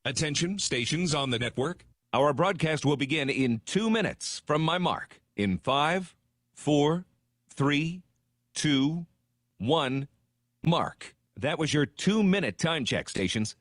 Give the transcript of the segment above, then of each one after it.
Attention, stations on the network. Our broadcast will begin in 2 minutes from my mark. In 5, 4, 3, 2, 1, mark. That was your 2-minute time check, stations.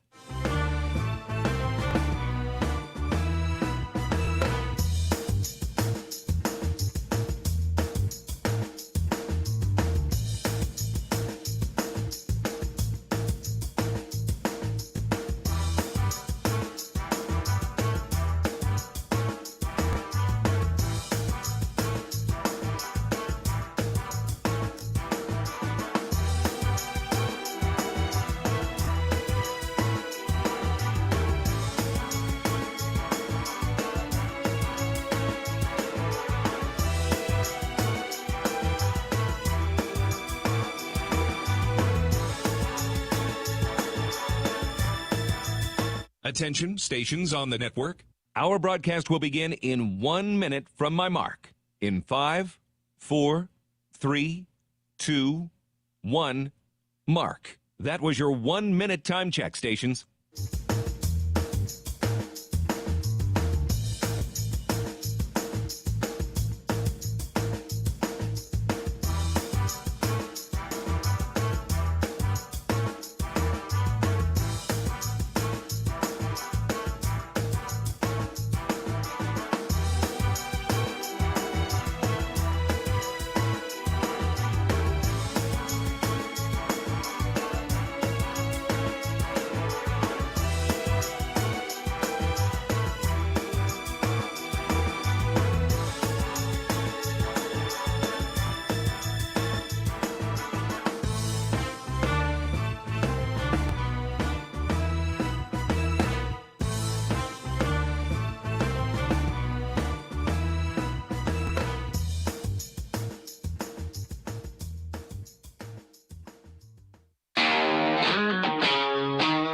Attention, stations on the network. Our broadcast will begin in 1 minute from my mark. In 5, 4, 3, 2, 1, mark. That was your 1-minute time check, stations.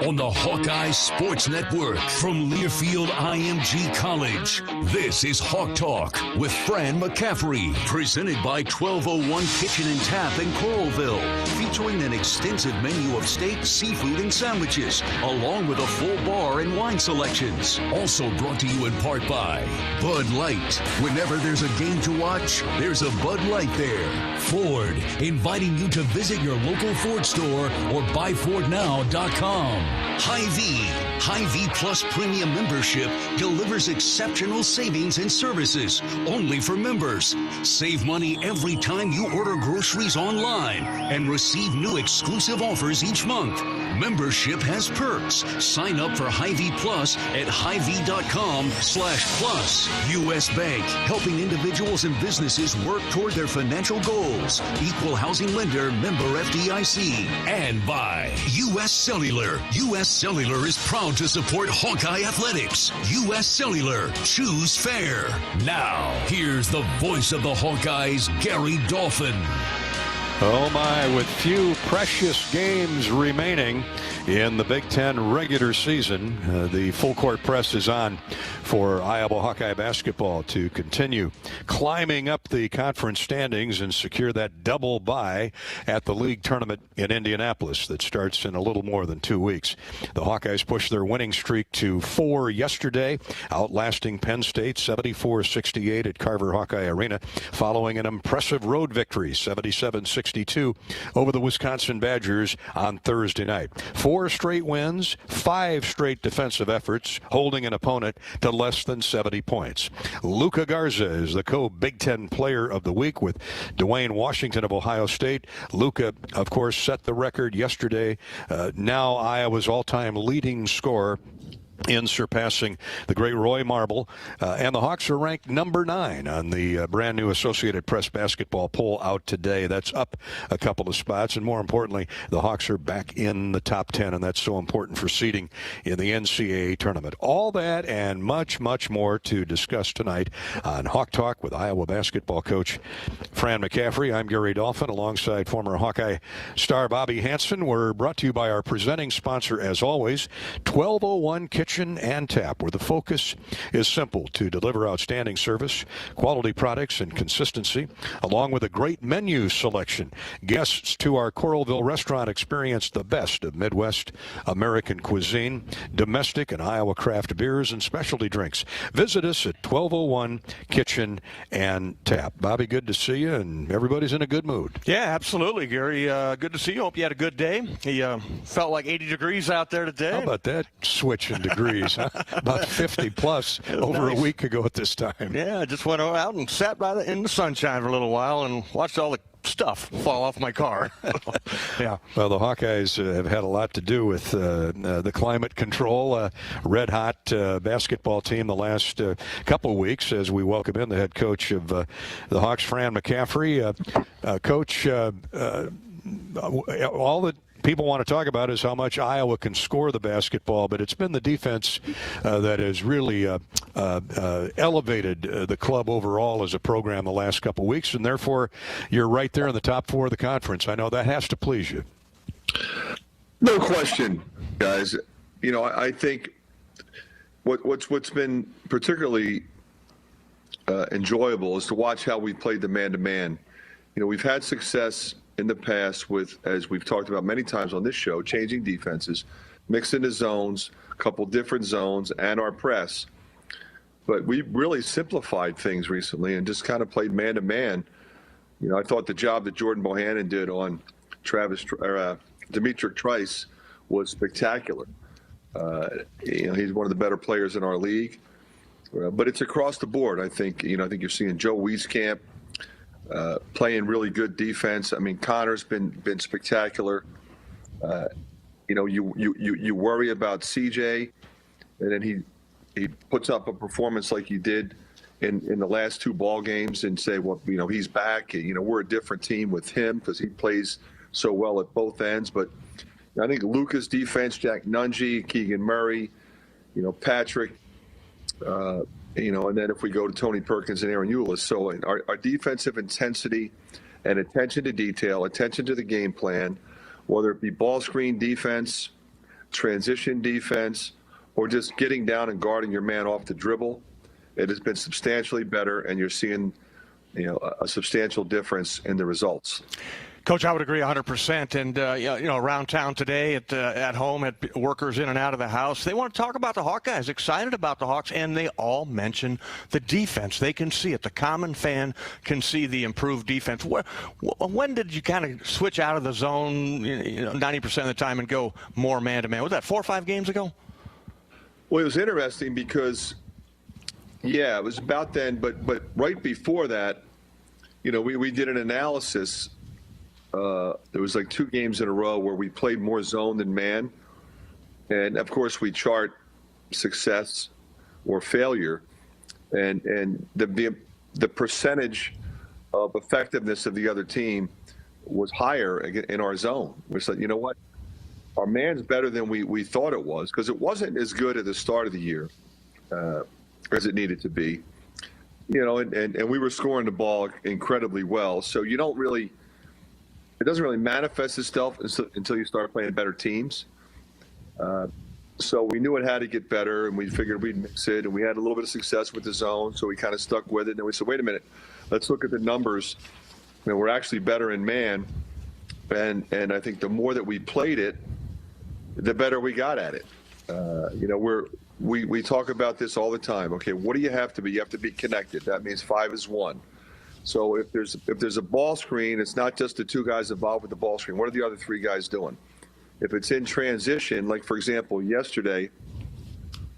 On the Hawkeye Sports Network from Learfield IMG College, this is Hawk Talk with Fran McCaffery, presented by 1201 Kitchen and Tap in Coralville, featuring an extensive menu of steak, seafood, and sandwiches, along with a full bar and wine selections. Also brought to you in part by Bud Light. Whenever there's a game to watch, there's a Bud Light there. Ford, inviting you to visit your local Ford store or buyfordnow.com. Hyvee Plus Premium membership delivers exceptional savings and services only for members. Save money every time you order groceries online and receive new exclusive offers each month. Membership has perks. Sign up for Hyvee Plus at Hyvee.com/plus. U.S. Bank, helping individuals and businesses work toward their financial goals. Equal housing lender, member FDIC. And by U.S. Cellular. U.S. Cellular is proud to support Hawkeye Athletics. U.S. Cellular. Choose fair. Now, here's the voice of the Hawkeyes, Gary Dolphin. Oh my, with few precious games remaining in the Big Ten regular season, the full court press is on for Iowa Hawkeye basketball to continue climbing up the conference standings and secure that double bye at the league tournament in Indianapolis that starts in a little more than 2 weeks. The Hawkeyes pushed their winning streak to 4 yesterday, outlasting Penn State 74-68 at Carver Hawkeye Arena, following an impressive road victory, 77-62 over the Wisconsin Badgers on Thursday night. 4 straight wins, 5 straight defensive efforts, holding an opponent to less than 70 points. Luka Garza is the co-Big Ten Player of the Week with Dwayne Washington of Ohio State. Luka, of course, set the record yesterday. Now Iowa's all-time leading scorer in surpassing the great Roy Marble. And the Hawks are ranked number 9 on the brand new Associated Press basketball poll out today. That's up a couple of spots. And more importantly, the Hawks are back in the top 10, and that's so important for seeding in the NCAA tournament. All that and much, much more to discuss tonight on Hawk Talk with Iowa basketball coach Fran McCaffery. I'm Gary Dolphin alongside former Hawkeye star Bobby Hansen. We're brought to you by our presenting sponsor, as always, 1201 Kitchen Kitchen and Tap, where the focus is simple: to deliver outstanding service, quality products, and consistency, along with a great menu selection. Guests to our Coralville restaurant experience the best of Midwest American cuisine, domestic and Iowa craft beers, and specialty drinks. Visit us at 1201 Kitchen and Tap. Bobby, good to see you, and everybody's in a good mood. Yeah, absolutely, Gary. Good to see you. Hope you had a good day. He felt like 80 degrees out there today. How about that switch in degrees? Huh? About 50 plus over nice. A week ago at this time. Yeah, I just went out and sat in the sunshine for a little while and watched all the stuff fall off my car. Yeah. Well, the Hawkeyes have had a lot to do with the climate control. Red hot basketball team the last couple of weeks as we welcome in the head coach of the Hawks, Fran McCaffery. Coach, all that people want to talk about is how much Iowa can score the basketball, but it's been the defense that has really elevated the club overall as a program the last couple of weeks, and therefore you're right there in the top four of the conference. I know that has to please you. No question, guys. You know, I think what's been particularly enjoyable is to watch how we played the man-to-man. You know, we've had success in the past with, as we've talked about many times on this show, changing defenses, mixing the zones, a couple different zones, and our press. But we really simplified things recently and just kind of played man-to-man. You know, I thought the job that Jordan Bohannon did on Dimitri Trice was spectacular. You know, he's one of the better players in our league. But it's across the board. I think you're seeing Joe Wieskamp playing really good defense. I mean, Connor's been spectacular. You know, you worry about CJ, and then he puts up a performance like he did in the last two ball games, and say, well, you know, he's back. You know, we're a different team with him because he plays so well at both ends. But I think Luka's defense, Jack Nungy, Keegan Murray, you know, Patrick. You know, and then if we go to Tony Perkins and Aaron Eulis. So our defensive intensity and attention to detail, attention to the game plan, whether it be ball screen defense, transition defense, or just getting down and guarding your man off the dribble, it has been substantially better, and you're seeing, you know, a substantial difference in the results. Coach, I would agree 100%. And, you know, around town today at home, had workers in and out of the house. They want to talk about the Hawkeyes, excited about the Hawks, and they all mention the defense. They can see it. The common fan can see the improved defense. When did you kind of switch out of the zone, you know, 90% of the time and go more man-to-man? Was that 4 or 5 games ago? Well, it was interesting because, yeah, it was about then. But right before that, you know, we did an analysis. There was like 2 games in a row where we played more zone than man. And, of course, we chart success or failure. And the percentage of effectiveness of the other team was higher in our zone. We said, you know what? Our man's better than we thought it was, because it wasn't as good at the start of the year as it needed to be. You know, and we were scoring the ball incredibly well. So you don't really – it doesn't really manifest itself until you start playing better teams. So we knew it had to get better, and we figured we'd mix it, and we had a little bit of success with the zone, so we kind of stuck with it. And then we said, wait a minute, let's look at the numbers. You know, we're actually better in man, and I think the more that we played it, the better we got at it. You know, we talk about this all the time. Okay, what do you have to be? You have to be connected. That means 5 is 1. So if there's a ball screen, it's not just the 2 guys involved with the ball screen. What are the other 3 guys doing? If it's in transition, like, for example, yesterday,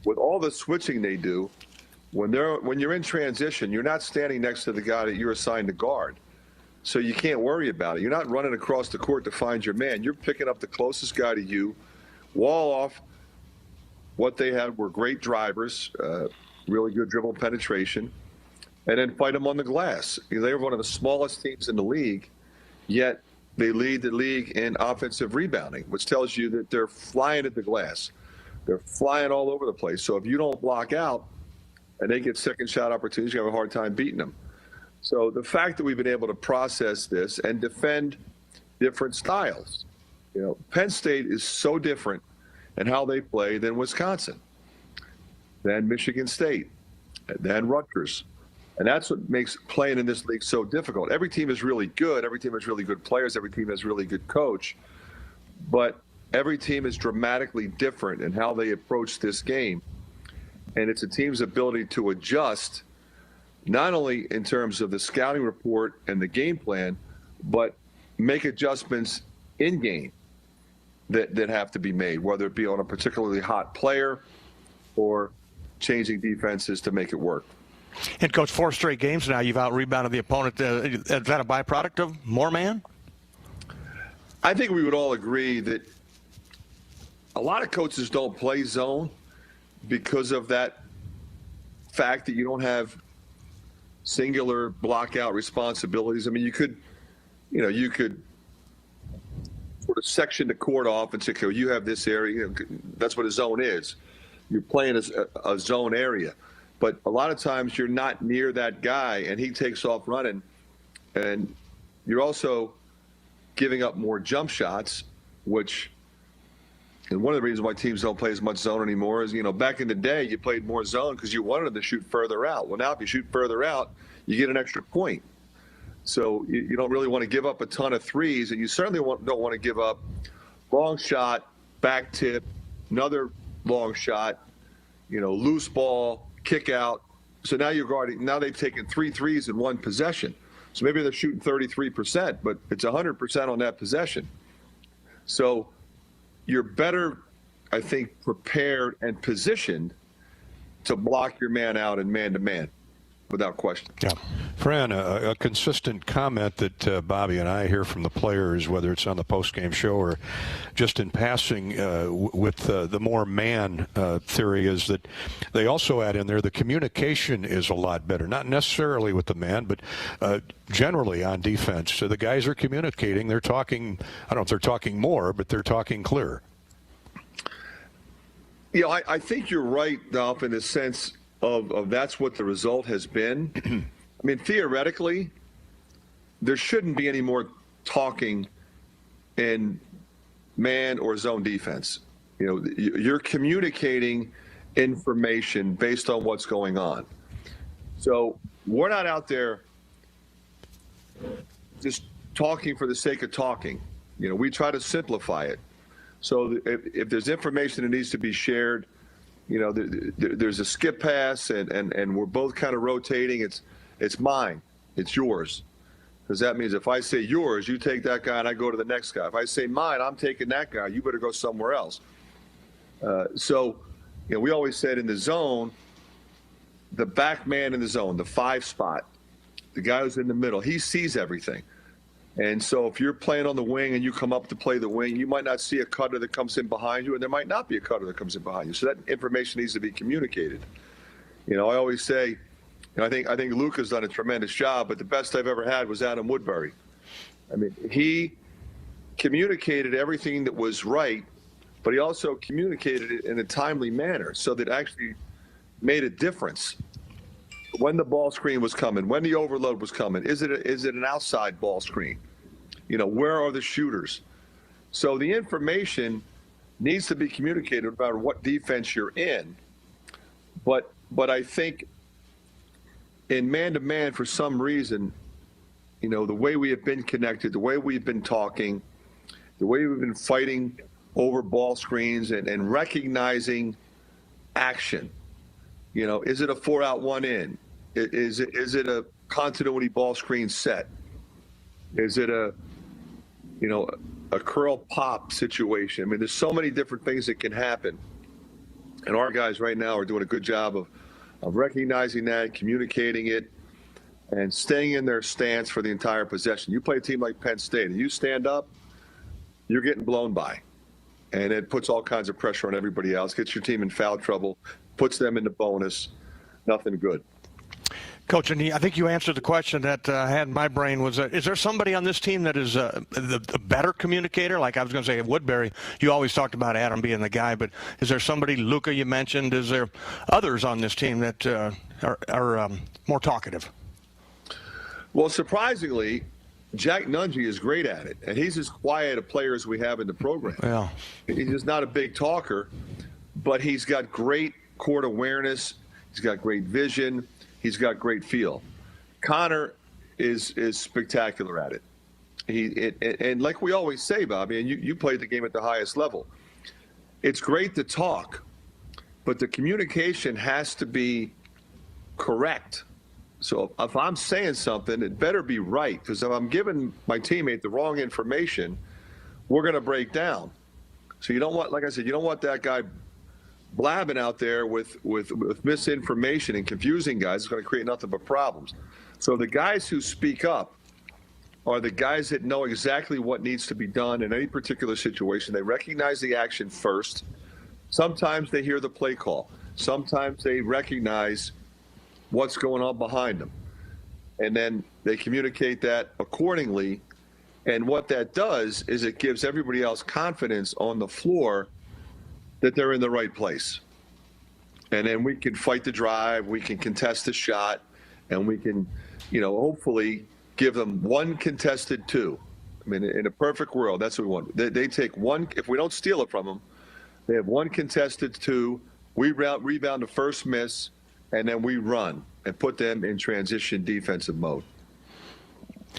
with all the switching they do, when you're in transition, you're not standing next to the guy that you're assigned to guard. So you can't worry about it. You're not running across the court to find your man. You're picking up the closest guy to you, wall off. What they had were great drivers, really good dribble penetration, and then fight them on the glass. They were one of the smallest teams in the league, yet they lead the league in offensive rebounding, which tells you that they're flying at the glass. They're flying all over the place. So if you don't block out and they get second shot opportunities, you have a hard time beating them. So the fact that we've been able to process this and defend different styles. You know, Penn State is so different in how they play than Wisconsin. then Michigan State, and then Rutgers. And that's what makes playing in this league so difficult. Every team is really good. Every team has really good players. Every team has really good coach. But every team is dramatically different in how they approach this game. And it's a team's ability to adjust, not only in terms of the scouting report and the game plan, but make adjustments in game that have to be made, whether it be on a particularly hot player or changing defenses to make it work. And, Coach, 4 straight games now, you've out-rebounded the opponent. Is that a byproduct of more man? I think we would all agree that a lot of coaches don't play zone because of that fact that you don't have singular block-out responsibilities. I mean, you could sort of section the court off and say, okay, you have this area. That's what a zone is. You're playing a zone area. But a lot of times you're not near that guy, and he takes off running, and you're also giving up more jump shots, which, and one of the reasons why teams don't play as much zone anymore is, back in the day you played more zone because you wanted them to shoot further out. Well, now if you shoot further out, you get an extra point. So you don't really want to give up a ton of threes, and you certainly don't want to give up long shot, back tip, another long shot, loose ball, kick out. So now now they've taken 3 threes in one possession. So maybe they're shooting 33%, but it's 100% on that possession. So you're better, I think, prepared and positioned to block your man out in man-to-man, without question. Yeah. Fran, a consistent comment that Bobby and I hear from the players, whether it's on the post-game show or just in passing with the more man theory, is that they also add in there the communication is a lot better. Not necessarily with the man, but generally on defense. So the guys are communicating. They're talking, I don't know if they're talking more, but they're talking clear. I think you're right, Dolph, in the sense of that's what the result has been. I mean, theoretically, there shouldn't be any more talking in man or zone defense. You're communicating information based on what's going on. So we're not out there just talking for the sake of talking. We try to simplify it. So if there's information that needs to be shared, there's a skip pass, and we're both kind of rotating. It's mine. It's yours. Because that means if I say yours, you take that guy and I go to the next guy. If I say mine, I'm taking that guy. You better go somewhere else. So we always said in the zone, the back man in the zone, the 5 spot, the guy who's in the middle, he sees everything. And so if you're playing on the wing and you come up to play the wing, you might not see a cutter that comes in behind you, and there might not be a cutter that comes in behind you. So that information needs to be communicated. I always say, I think Luka's done a tremendous job, but the best I've ever had was Adam Woodbury. I mean, he communicated everything that was right, but he also communicated it in a timely manner so that it actually made a difference. When the ball screen was coming, when the overload was coming, is it an outside ball screen? Where are the shooters? So the information needs to be communicated about what defense you're in. But I think in man-to-man, for some reason, the way we have been connected, the way we've been talking, the way we've been fighting over ball screens and recognizing action. Is it a 4-out, 1-in? Is it a continuity ball screen set? Is it a curl pop situation? I mean, there's so many different things that can happen. And our guys right now are doing a good job of recognizing that, communicating it, and staying in their stance for the entire possession. You play a team like Penn State, and you stand up, you're getting blown by. And it puts all kinds of pressure on everybody else, gets your team in foul trouble, puts them into bonus. Nothing good. Coach, and I think you answered the question that I had in my brain was, is there somebody on this team that is the better communicator? Like I was going to say, Woodbury, you always talked about Adam being the guy, but is there somebody, Luka you mentioned, is there others on this team that are more talkative? Well, surprisingly, Jack Nungy is great at it, and he's as quiet a player as we have in the program. Yeah. He's just not a big talker, but he's got great court awareness. He's got great vision. He's got great feel. Connor is spectacular at it. And like we always say, Bobby, and you played the game at the highest level, it's great to talk, but the communication has to be correct. So if I'm saying something, it better be right, because if I'm giving my teammate the wrong information, we're going to break down. So you don't want, like I said, you don't want that guy blabbing out there with misinformation and confusing guys. It's going to create nothing but problems. So the guys who speak up are the guys that know exactly what needs to be done in any particular situation. They recognize the action first. Sometimes they hear the play call. Sometimes they recognize what's going on behind them. And then they communicate that accordingly. And what that does is it gives everybody else confidence on the floor that they're in the right place. And then we can fight the drive, we can contest the shot, and we can, hopefully give them one contested two. I mean, in a perfect world, that's what we want. They take one, if we don't steal it from them, they have one contested two, we rebound the first miss, and then we run and put them in transition defensive mode.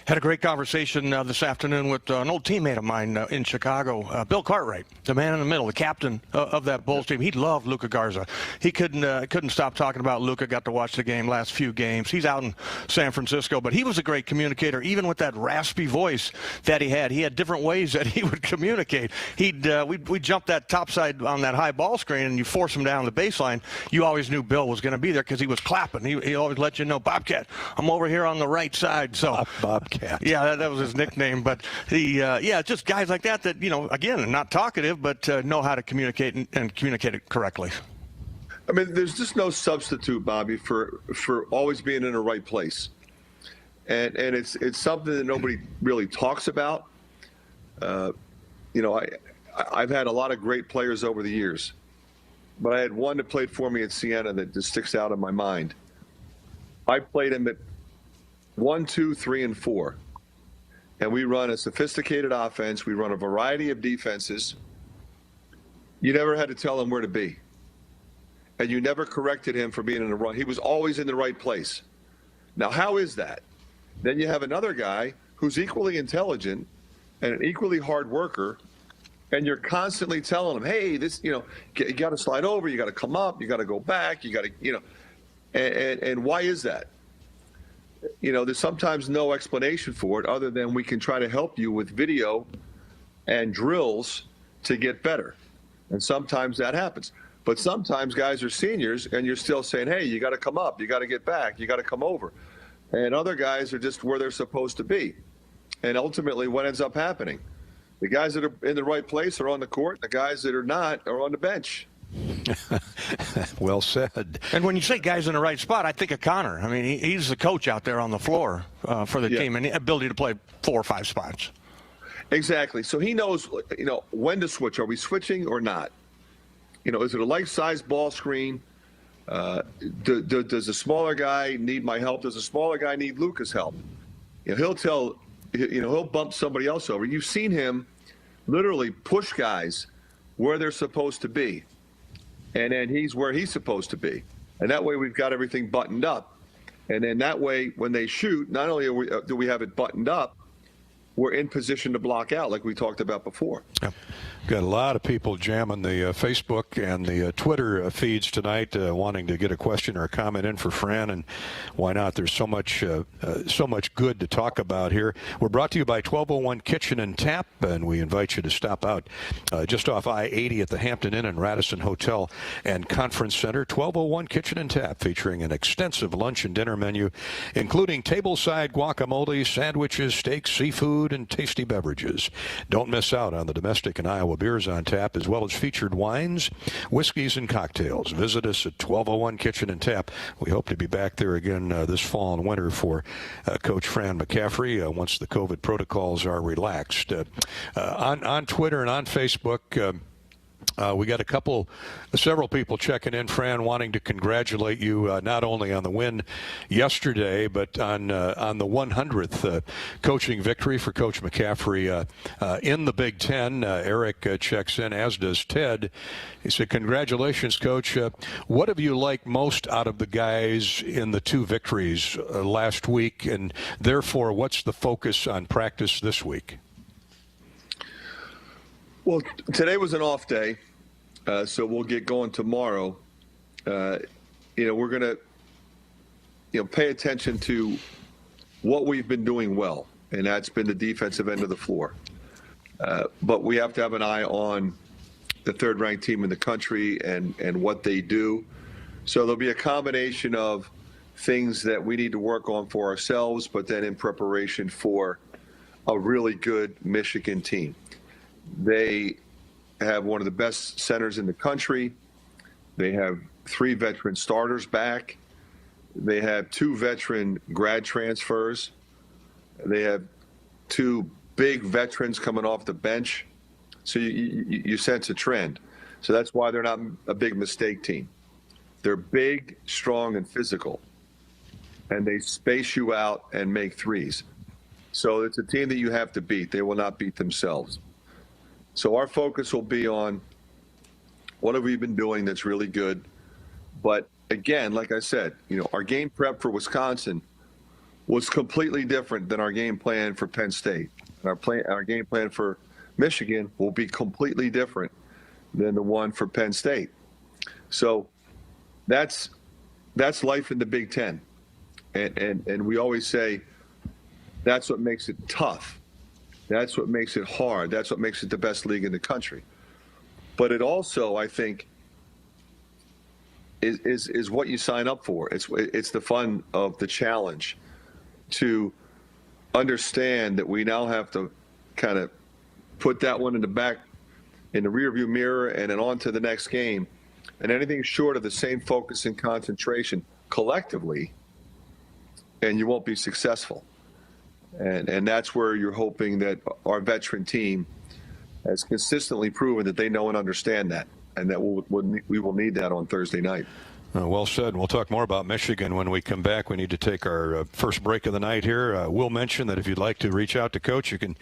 Had a great conversation this afternoon with an old teammate of mine in Chicago, Bill Cartwright, the man in the middle, the captain of that Bulls team. He loved Luka Garza. He couldn't stop talking about Luka. Got to watch the game last few games. He's out in San Francisco, but he was a great communicator, even with that raspy voice that he had. He had different ways that he would communicate. We jumped that topside on that high ball screen, and you force him down the baseline. You always knew Bill was going to be there because he was clapping. He always let you know, Bobcat, I'm over here on the right side. So Bobcat. Yeah, that was his nickname. But just guys like that, again, not talkative, but know how to communicate and communicate it correctly. I mean, there's just no substitute, Bobby, for always being in the right place. And it's something that nobody really talks about. I've had a lot of great players over the years, but I had one that played for me at Siena that just sticks out in my mind. I played him at 1, 2, 3, and 4. And we run a sophisticated offense. We run a variety of defenses. You never had to tell him where to be. And you never corrected him for being in the wrong. He was always in the right place. Now, how is that? Then you have another guy who's equally intelligent and an equally hard worker, and you're constantly telling him, hey, this, you got to slide over, you got to come up, you got to go back, you got to, and why is that? There's sometimes no explanation for it other than we can try to help you with video and drills to get better. And sometimes that happens. But sometimes guys are seniors and you're still saying, hey, you got to come up, you got to get back, you got to come over. And other guys are just where they're supposed to be. And ultimately what ends up happening? The guys that are in the right place are on the court. The guys that are not are on the bench. Well said. And when you say guys in the right spot, I think of Connor. I mean, he's the coach out there on the floor for the team, and the ability to play 4 or 5 spots. Exactly. So he knows, when to switch. Are we switching or not? Is it a life-size ball screen? Does a smaller guy need my help? Does a smaller guy need Luka's help? He'll bump somebody else over. You've seen him literally push guys where they're supposed to be. And then he's where he's supposed to be. And that way we've got everything buttoned up. And then that way when they shoot, not only do we have it buttoned up, we're in position to block out like we talked about before. Yep. Got a lot of people jamming the Facebook and the Twitter feeds tonight, wanting to get a question or a comment in for Fran, and why not? There's so much good to talk about here. We're brought to you by 1201 Kitchen and Tap, and we invite you to stop out just off I-80 at the Hampton Inn and Radisson Hotel and Conference Center. 1201 Kitchen and Tap, featuring an extensive lunch and dinner menu, including tableside guacamole, sandwiches, steaks, seafood, and tasty beverages. Don't miss out on the domestic and Iowa beers on tap, as well as featured wines, whiskeys, and cocktails. Visit us at 1201 Kitchen and Tap. We hope to be back there again this fall and winter for Coach Fran McCaffery once the COVID protocols are relaxed. On Twitter and on Facebook, We got several people checking in, Fran, wanting to congratulate you not only on the win yesterday, but on the 100th coaching victory for Coach McCaffery in the Big Ten. Eric checks in, as does Ted. He said, congratulations, Coach. What have you liked most out of the guys in the 2 victories last week, and therefore what's the focus on practice this week? Well, today was an off day, so we'll get going tomorrow. We're going to, pay attention to what we've been doing well, and that's been the defensive end of the floor. But we have to have an eye on the third-ranked team in the country and what they do. So there'll be a combination of things that we need to work on for ourselves, but then in preparation for a really good Michigan team. They have one of the best centers in the country. They have 3 veteran starters back. They have 2 veteran grad transfers. They have 2 big veterans coming off the bench. So you sense a trend. So that's why they're not a big mistake team. They're big, strong, and physical. And they space you out and make threes. So it's a team that you have to beat. They will not beat themselves. So our focus will be on what have we been doing that's really good. But again, like I said, our game prep for Wisconsin was completely different than our game plan for Penn State. And our game plan for Michigan will be completely different than the one for Penn State. So that's life in the Big Ten. And we always say that's what makes it tough. That's what makes it hard. That's what makes it the best league in the country. But it also, I think, is what you sign up for. It's the fun of the challenge to understand that we now have to kind of put that one in the rearview mirror and then on to the next game. And anything short of the same focus and concentration collectively, and you won't be successful. And that's where you're hoping that our veteran team has consistently proven that they know and understand that, and that we will need that on Thursday night. Well said. We'll talk more about Michigan when we come back. We need to take our first break of the night here. We'll mention that if you'd like to reach out to Coach, you can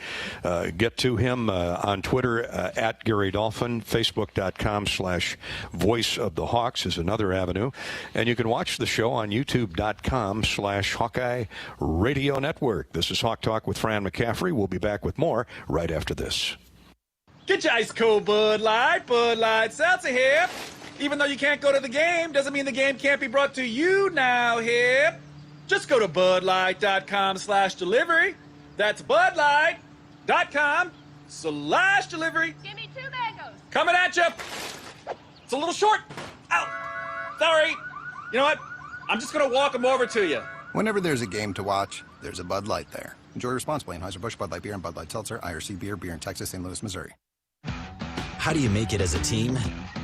get to him on Twitter at Gary Dolphin. Facebook.com/Voice of the Hawks is another avenue. And you can watch the show on YouTube.com/Hawkeye Radio Network. This is Hawk Talk with Fran McCaffery. We'll be back with more right after this. Get your ice cold Bud Light Seltzer here. Even though you can't go to the game, doesn't mean the game can't be brought to you now here. Just go to budlight.com/delivery. That's budlight.com/delivery. Give me 2 mangoes. Coming at you. It's a little short. Ow. Sorry. You know what? I'm just going to walk them over to you. Whenever there's a game to watch, there's a Bud Light there. Enjoy responsibly. Anheuser-Busch, Bud Light Beer, and Bud Light Seltzer, IRC Beer in Texas, St. Louis, Missouri. How do you make it as a team?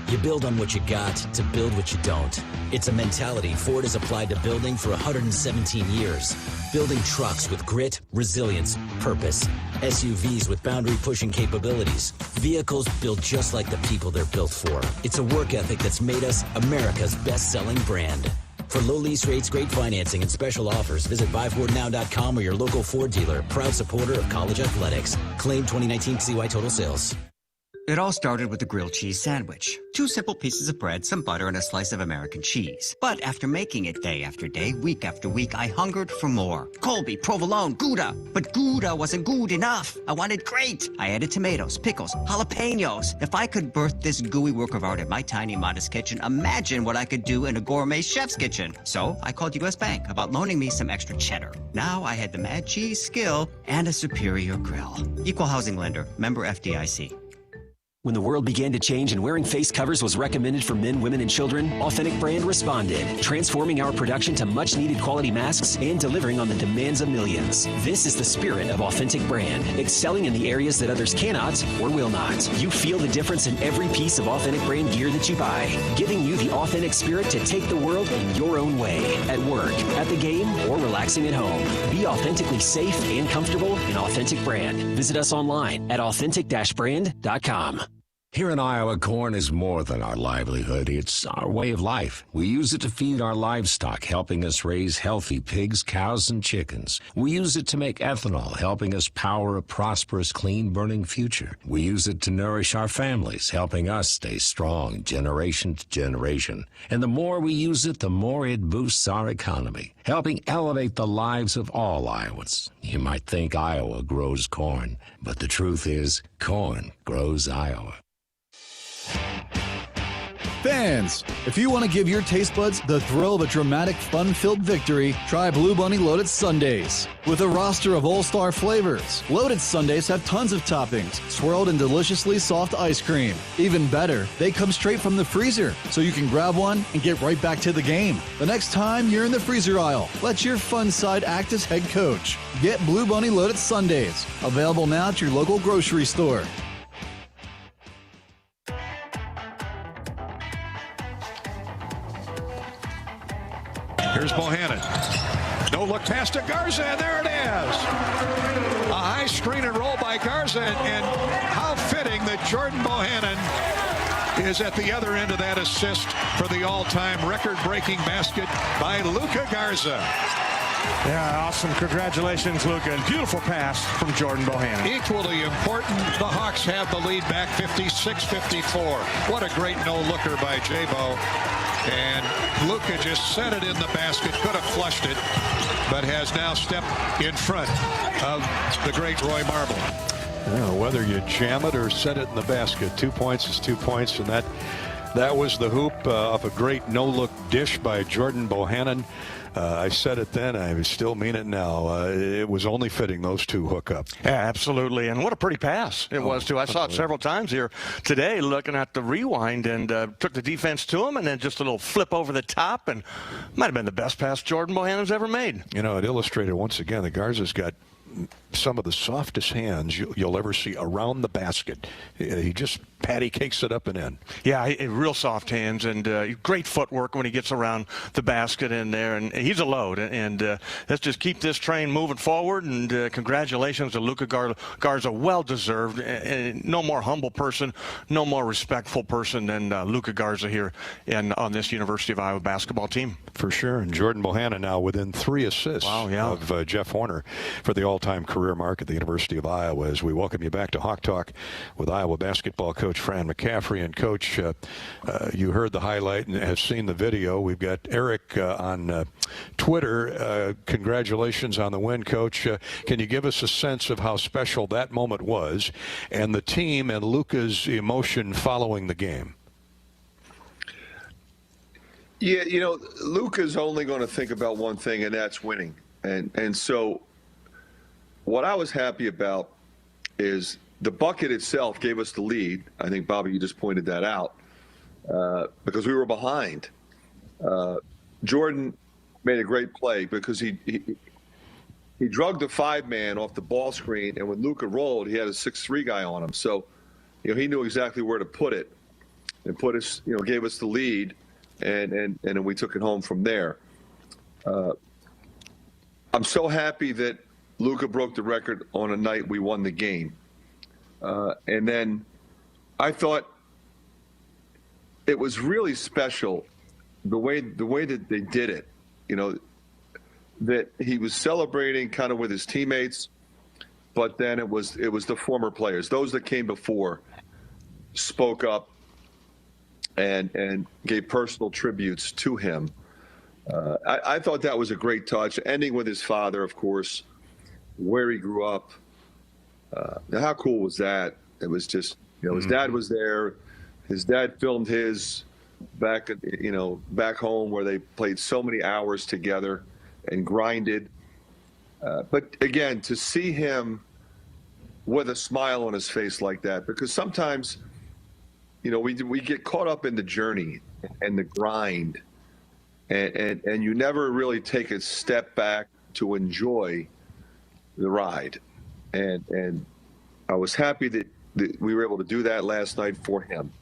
You build on what you got to build what you don't. It's a mentality Ford has applied to building for 117 years. Building trucks with grit, resilience, purpose. SUVs with boundary-pushing capabilities. Vehicles built just like the people they're built for. It's a work ethic that's made us America's best-selling brand. For low lease rates, great financing, and special offers, visit buyfordnow.com or your local Ford dealer, proud supporter of college athletics. Claim 2019 CY total sales. It all started with a grilled cheese sandwich. 2 simple pieces of bread, some butter, and a slice of American cheese. But after making it day after day, week after week, I hungered for more. Colby, provolone, Gouda. But Gouda wasn't good enough. I wanted great. I added tomatoes, pickles, jalapenos. If I could birth this gooey work of art in my tiny, modest kitchen, imagine what I could do in a gourmet chef's kitchen. So I called U.S. Bank about loaning me some extra cheddar. Now I had the mad cheese skill and a superior grill. Equal housing lender, member FDIC. When the world began to change and wearing face covers was recommended for men, women, and children, Authentic Brand responded, transforming our production to much-needed quality masks and delivering on the demands of millions. This is the spirit of Authentic Brand, excelling in the areas that others cannot or will not. You feel the difference in every piece of Authentic Brand gear that you buy, giving you the authentic spirit to take the world in your own way, at work, at the game, or relaxing at home. Be authentically safe and comfortable in Authentic Brand. Visit us online at authentic-brand.com. Here in Iowa, corn is more than our livelihood. It's our way of life. We use it to feed our livestock, helping us raise healthy pigs, cows, and chickens. We use it to make ethanol, helping us power a prosperous, clean-burning future. We use it to nourish our families, helping us stay strong generation to generation. And the more we use it, the more it boosts our economy, helping elevate the lives of all Iowans. You might think Iowa grows corn, but the truth is, corn grows Iowa. Fans, if you want to give your taste buds the thrill of a dramatic, fun-filled victory, try Blue Bunny Loaded Sundaes. With a roster of all-star flavors, Loaded Sundaes have tons of toppings, swirled in deliciously soft ice cream. Even better, they come straight from the freezer, so you can grab one and get right back to the game. The next time you're in the freezer aisle, let your fun side act as head coach. Get Blue Bunny Loaded Sundaes, available now at your local grocery store. Here's Bohannon. No look pass to Garza, and there it is. A high screen and roll by Garza, and how fitting that Jordan Bohannon is at the other end of that assist for the all-time record-breaking basket by Luka Garza. Yeah, awesome. Congratulations, Luka. And beautiful pass from Jordan Bohannon. Equally important, the Hawks have the lead back 56-54. What a great no-looker by J-Bo. And Luka just set it in the basket, could have flushed it, but has now stepped in front of the great Roy Marble. Whether you jam it or set it in the basket, 2 points is 2 points, and that was the hoop of a great no-look dish by Jordan Bohannon. I said it then, I still mean it now. It was only fitting those two hook up. Yeah, absolutely. And what a pretty pass it was, too. I saw it several times here today looking at the rewind, and took the defense to him, and then just a little flip over the top, and might have been the best pass Jordan Bohannon's ever made. You know, it illustrated once again that Garza's got some of the softest hands you'll ever see around the basket. He just patty cakes it up and in. Yeah, real soft hands, and great footwork when he gets around the basket in there, and he's a load. And let's just keep this train moving forward, and congratulations to Luka Garza. Well-deserved. No more humble person, no more respectful person than Luka Garza here on this University of Iowa basketball team. For sure, and Jordan Bohannon now within 3 assists of Jeff Horner for the all-time career mark at the University of Iowa. As we welcome you back to Hawk Talk with Iowa basketball coach Fran McCaffery. And Coach, you heard the highlight and have seen the video. We've got Eric on Twitter. Congratulations on the win, Coach. Can you give us a sense of how special that moment was and the team and Luka's emotion following the game? Yeah, you know, Luka's only going to think about one thing, and that's winning. And so what I was happy about is the bucket itself gave us the lead. I think, Bobby, you just pointed that out, because we were behind. Jordan made a great play because he drugged the 5-man off the ball screen, and when Luka rolled, he had a 6'3" guy on him. So, you know, he knew exactly where to put it and put us, you know, gave us the lead, and then we took it home from there. I'm so happy that Luka broke the record on a night we won the game. And then I thought it was really special the way that they did it, you know, that he was celebrating kind of with his teammates, but then it was the former players, those that came before, spoke up and gave personal tributes to him. I thought that was a great touch, ending with his father, of course, where he grew up. Now, how cool was that? It was just, you know, his dad was there. His dad filmed his back home where they played so many hours together and grinded. But again, to see him with a smile on his face like that, because sometimes, you know, we get caught up in the journey and the grind, and you never really take a step back to enjoy the ride. And I was happy that we were able to do that last night for him.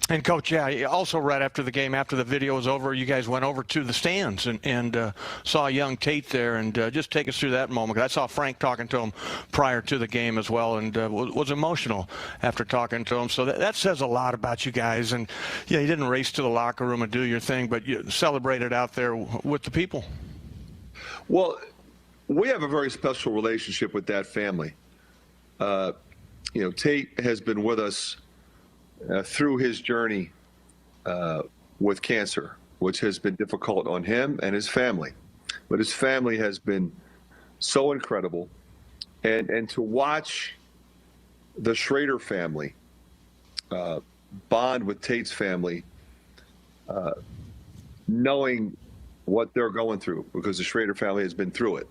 And, Coach, yeah, also right after the game, after the video was over, you guys went over to the stands and saw young Tate there. And just take us through that moment. I saw Frank talking to him prior to the game as well, and was emotional after talking to him. So that says a lot about you guys. And, yeah, you didn't race to the locker room and do your thing, but you celebrated out there with the people. Well, we have a very special relationship with that family. Tate has been with us through his journey with cancer, which has been difficult on him and his family. But his family has been so incredible. And to watch the Schrader family bond with Tate's family, knowing what they're going through, because the Schrader family has been through it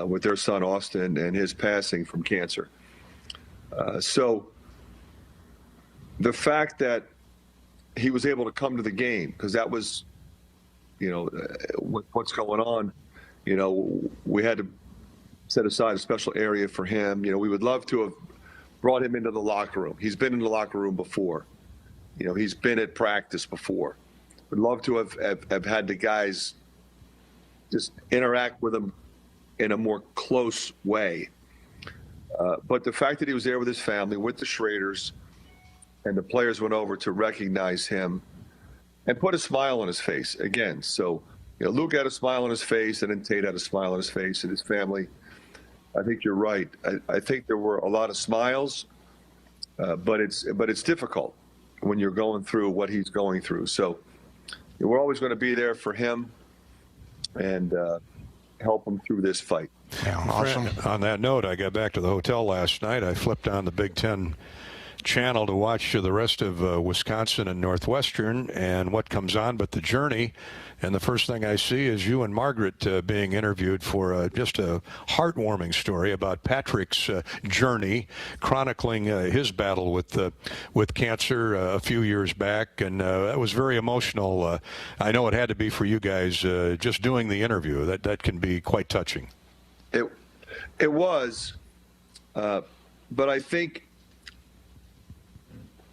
with their son Austin and his passing from cancer. So the fact that he was able to come to the game, because that was, what's going on, we had to set aside a special area for him. We would love to have brought him into the locker room. He's been in the locker room before. He's been at practice before. We'd love to have had the guys just interact with him in a more close way. But the fact that he was there with his family, with the Schraders, and the players went over to recognize him and put a smile on his face again. So, Luke had a smile on his face, and then Tate had a smile on his face, and his family. I think you're right. I think there were a lot of smiles, but it's difficult when you're going through what he's going through. So we're always going to be there for him and help him through this fight. Yeah, awesome. On that note, I got back to the hotel last night. I flipped on the Big Ten channel to watch the rest of Wisconsin and Northwestern, and what comes on but the journey. And the first thing I see is you and Margaret being interviewed for just a heartwarming story about Patrick's journey, chronicling his battle with cancer a few years back, and that was very emotional. I know it had to be for you guys just doing the interview. That can be quite touching. It was, but I think,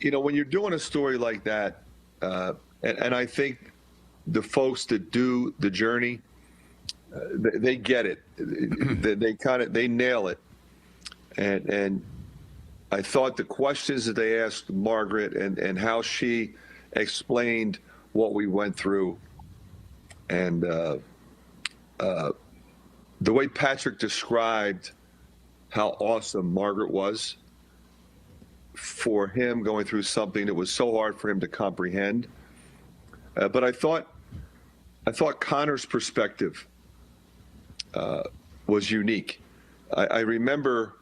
when you're doing a story like that, and I think the folks that do the journey, they get it. They nail it. And I thought the questions that they asked Margaret and how she explained what we went through, and the way Patrick described how awesome Margaret was for him going through something that was so hard for him to comprehend. But I thought Connor's perspective was unique. I remember,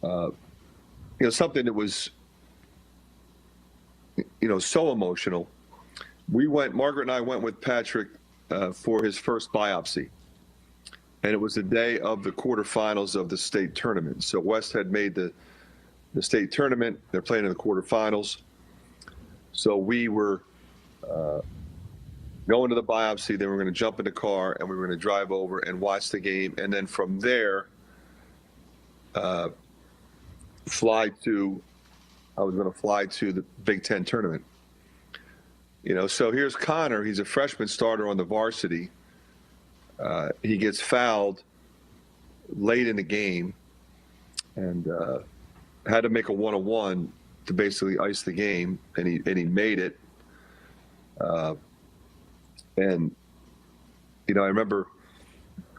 something that was, so emotional. Margaret and I went with Patrick for his first biopsy. And it was the day of the quarterfinals of the state tournament. So West had made the state tournament. They're playing in the quarterfinals. So we were going to the biopsy. Then we were going to jump in the car and we were going to drive over and watch the game. And then from there, I was going to fly to the Big Ten tournament. So here's Connor. He's a freshman starter on the varsity. He gets fouled late in the game and had to make a 1-on-1 to basically ice the game, and he made it. And I remember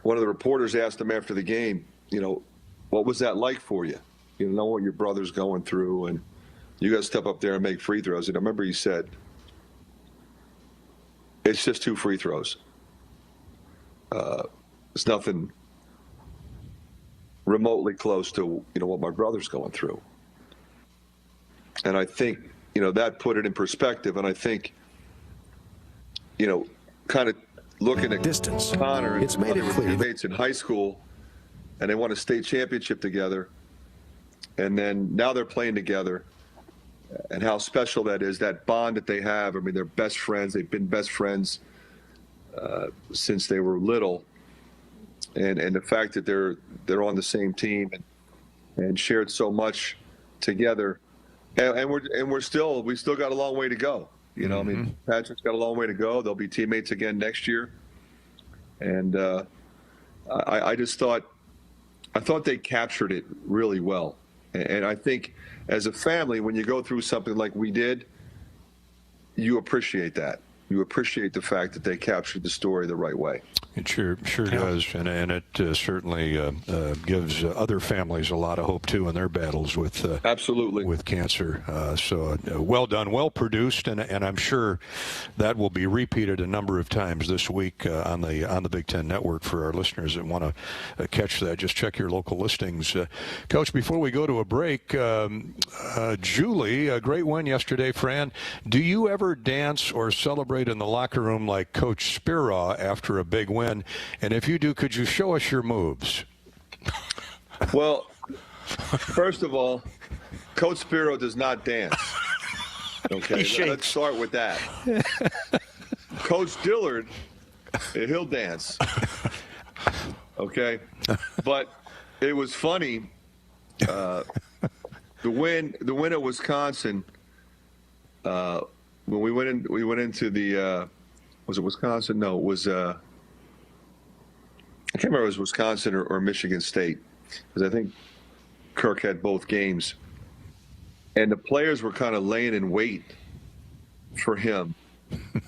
one of the reporters asked him after the game, what was that like for you? Know what your brother's going through, and you got to step up there and make free throws. And I remember he said, it's just 2 free throws. It's nothing remotely close to, what my brother's going through. And I think, that put it in perspective. And I think, kind of looking at distance, Connor, it's made it clear teammates in high school, and they won a state championship together. And then now they're playing together, and how special that is, that bond that they have. I mean, they're best friends. They've been best friends since they were little, and the fact that they're on the same team and shared so much together, And we still got a long way to go. You know, I mean, Patrick's got a long way to go. They'll be teammates again next year. And I thought they captured it really well. And I think as a family, when you go through something like we did, you appreciate that. You appreciate the fact that they captured the story the right way. It sure does, and it certainly gives other families a lot of hope too in their battles with absolutely with cancer. So well done, well produced, and I'm sure that will be repeated a number of times this week on the Big Ten Network for our listeners that want to catch that. Just check your local listings, Coach. Before we go to a break, Julie, a great win yesterday. Fran, do you ever dance or celebrate in the locker room like Coach Spiro after a big win? And if you do, could you show us your moves? Well, first of all, Coach Spiro does not dance. Okay, let's start with that. Coach Dillard, he'll dance. Okay, but it was funny. The win at Wisconsin. When we went into the was it Wisconsin? No, it was I can't remember if it was Wisconsin or Michigan State, because I think Kirk had both games, and the players were kind of laying in wait for him.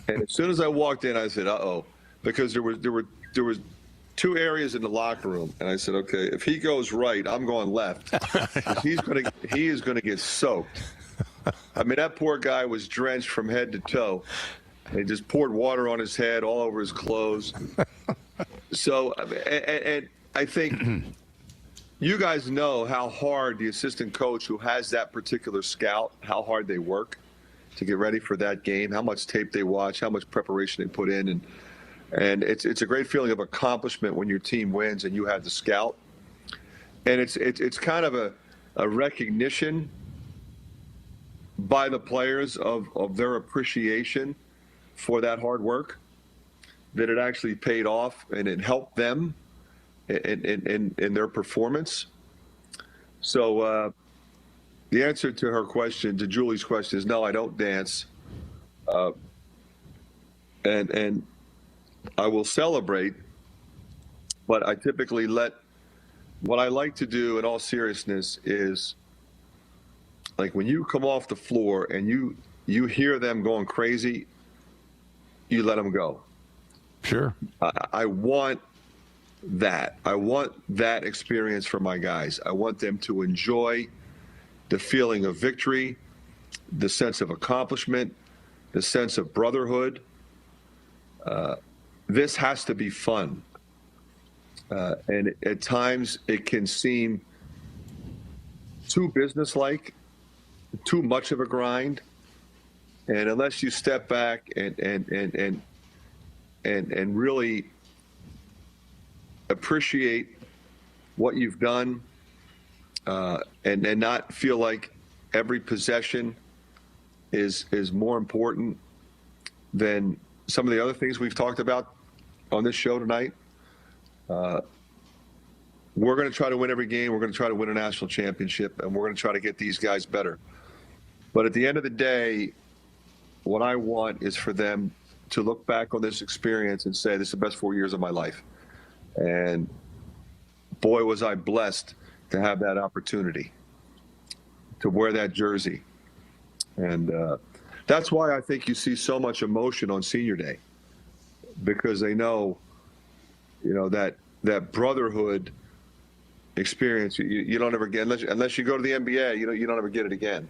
And as soon as I walked in, I said, "Uh-oh," because there was two areas in the locker room, and I said, "Okay, if he goes right, I'm going left. he is gonna get soaked." I mean, that poor guy was drenched from head to toe. They just poured water on his head, all over his clothes. So, and I think you guys know how hard the assistant coach who has that particular scout, how hard they work to get ready for that game, how much tape they watch, how much preparation they put in. And it's a great feeling of accomplishment when your team wins and you have the scout. And it's kind of a recognition by the players of their appreciation for that hard work, that it actually paid off and it helped them in their performance. So the answer to her question, to Julie's question, is no, I don't dance. And I will celebrate, but I typically what I like to do in all seriousness is, like, when you come off the floor and you hear them going crazy, you let them go. Sure. I want that. I want that experience for my guys. I want them to enjoy the feeling of victory, the sense of accomplishment, the sense of brotherhood. This has to be fun. And at times it can seem too businesslike, too much of a grind, and unless you step back and really appreciate what you've done, and not feel like every possession is more important than some of the other things we've talked about on this show tonight. We're going to try to win every game. We're going to try to win a national championship, and we're going to try to get these guys better. But at the end of the day, what I want is for them to look back on this experience and say, this is the best 4 years of my life. And boy, was I blessed to have that opportunity to wear that jersey. And that's why I think you see so much emotion on Senior Day, because they know, that brotherhood experience you don't ever get unless you go to the NBA. You don't ever get it again.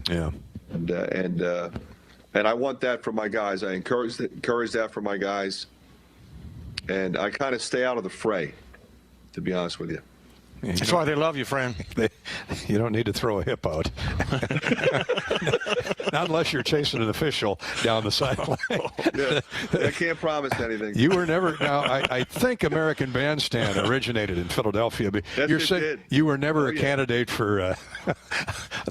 Yeah. And I want that for my guys. I encourage that for my guys. And I kind of stay out of the fray, to be honest with you. That's why they love you, Fran. You don't need to throw a hip out. Now unless you're chasing an official down the sideline. Yeah, I can't promise anything. You were never. Now, I think American Bandstand originated in Philadelphia, but Yes, you're it saying did. you were never a candidate for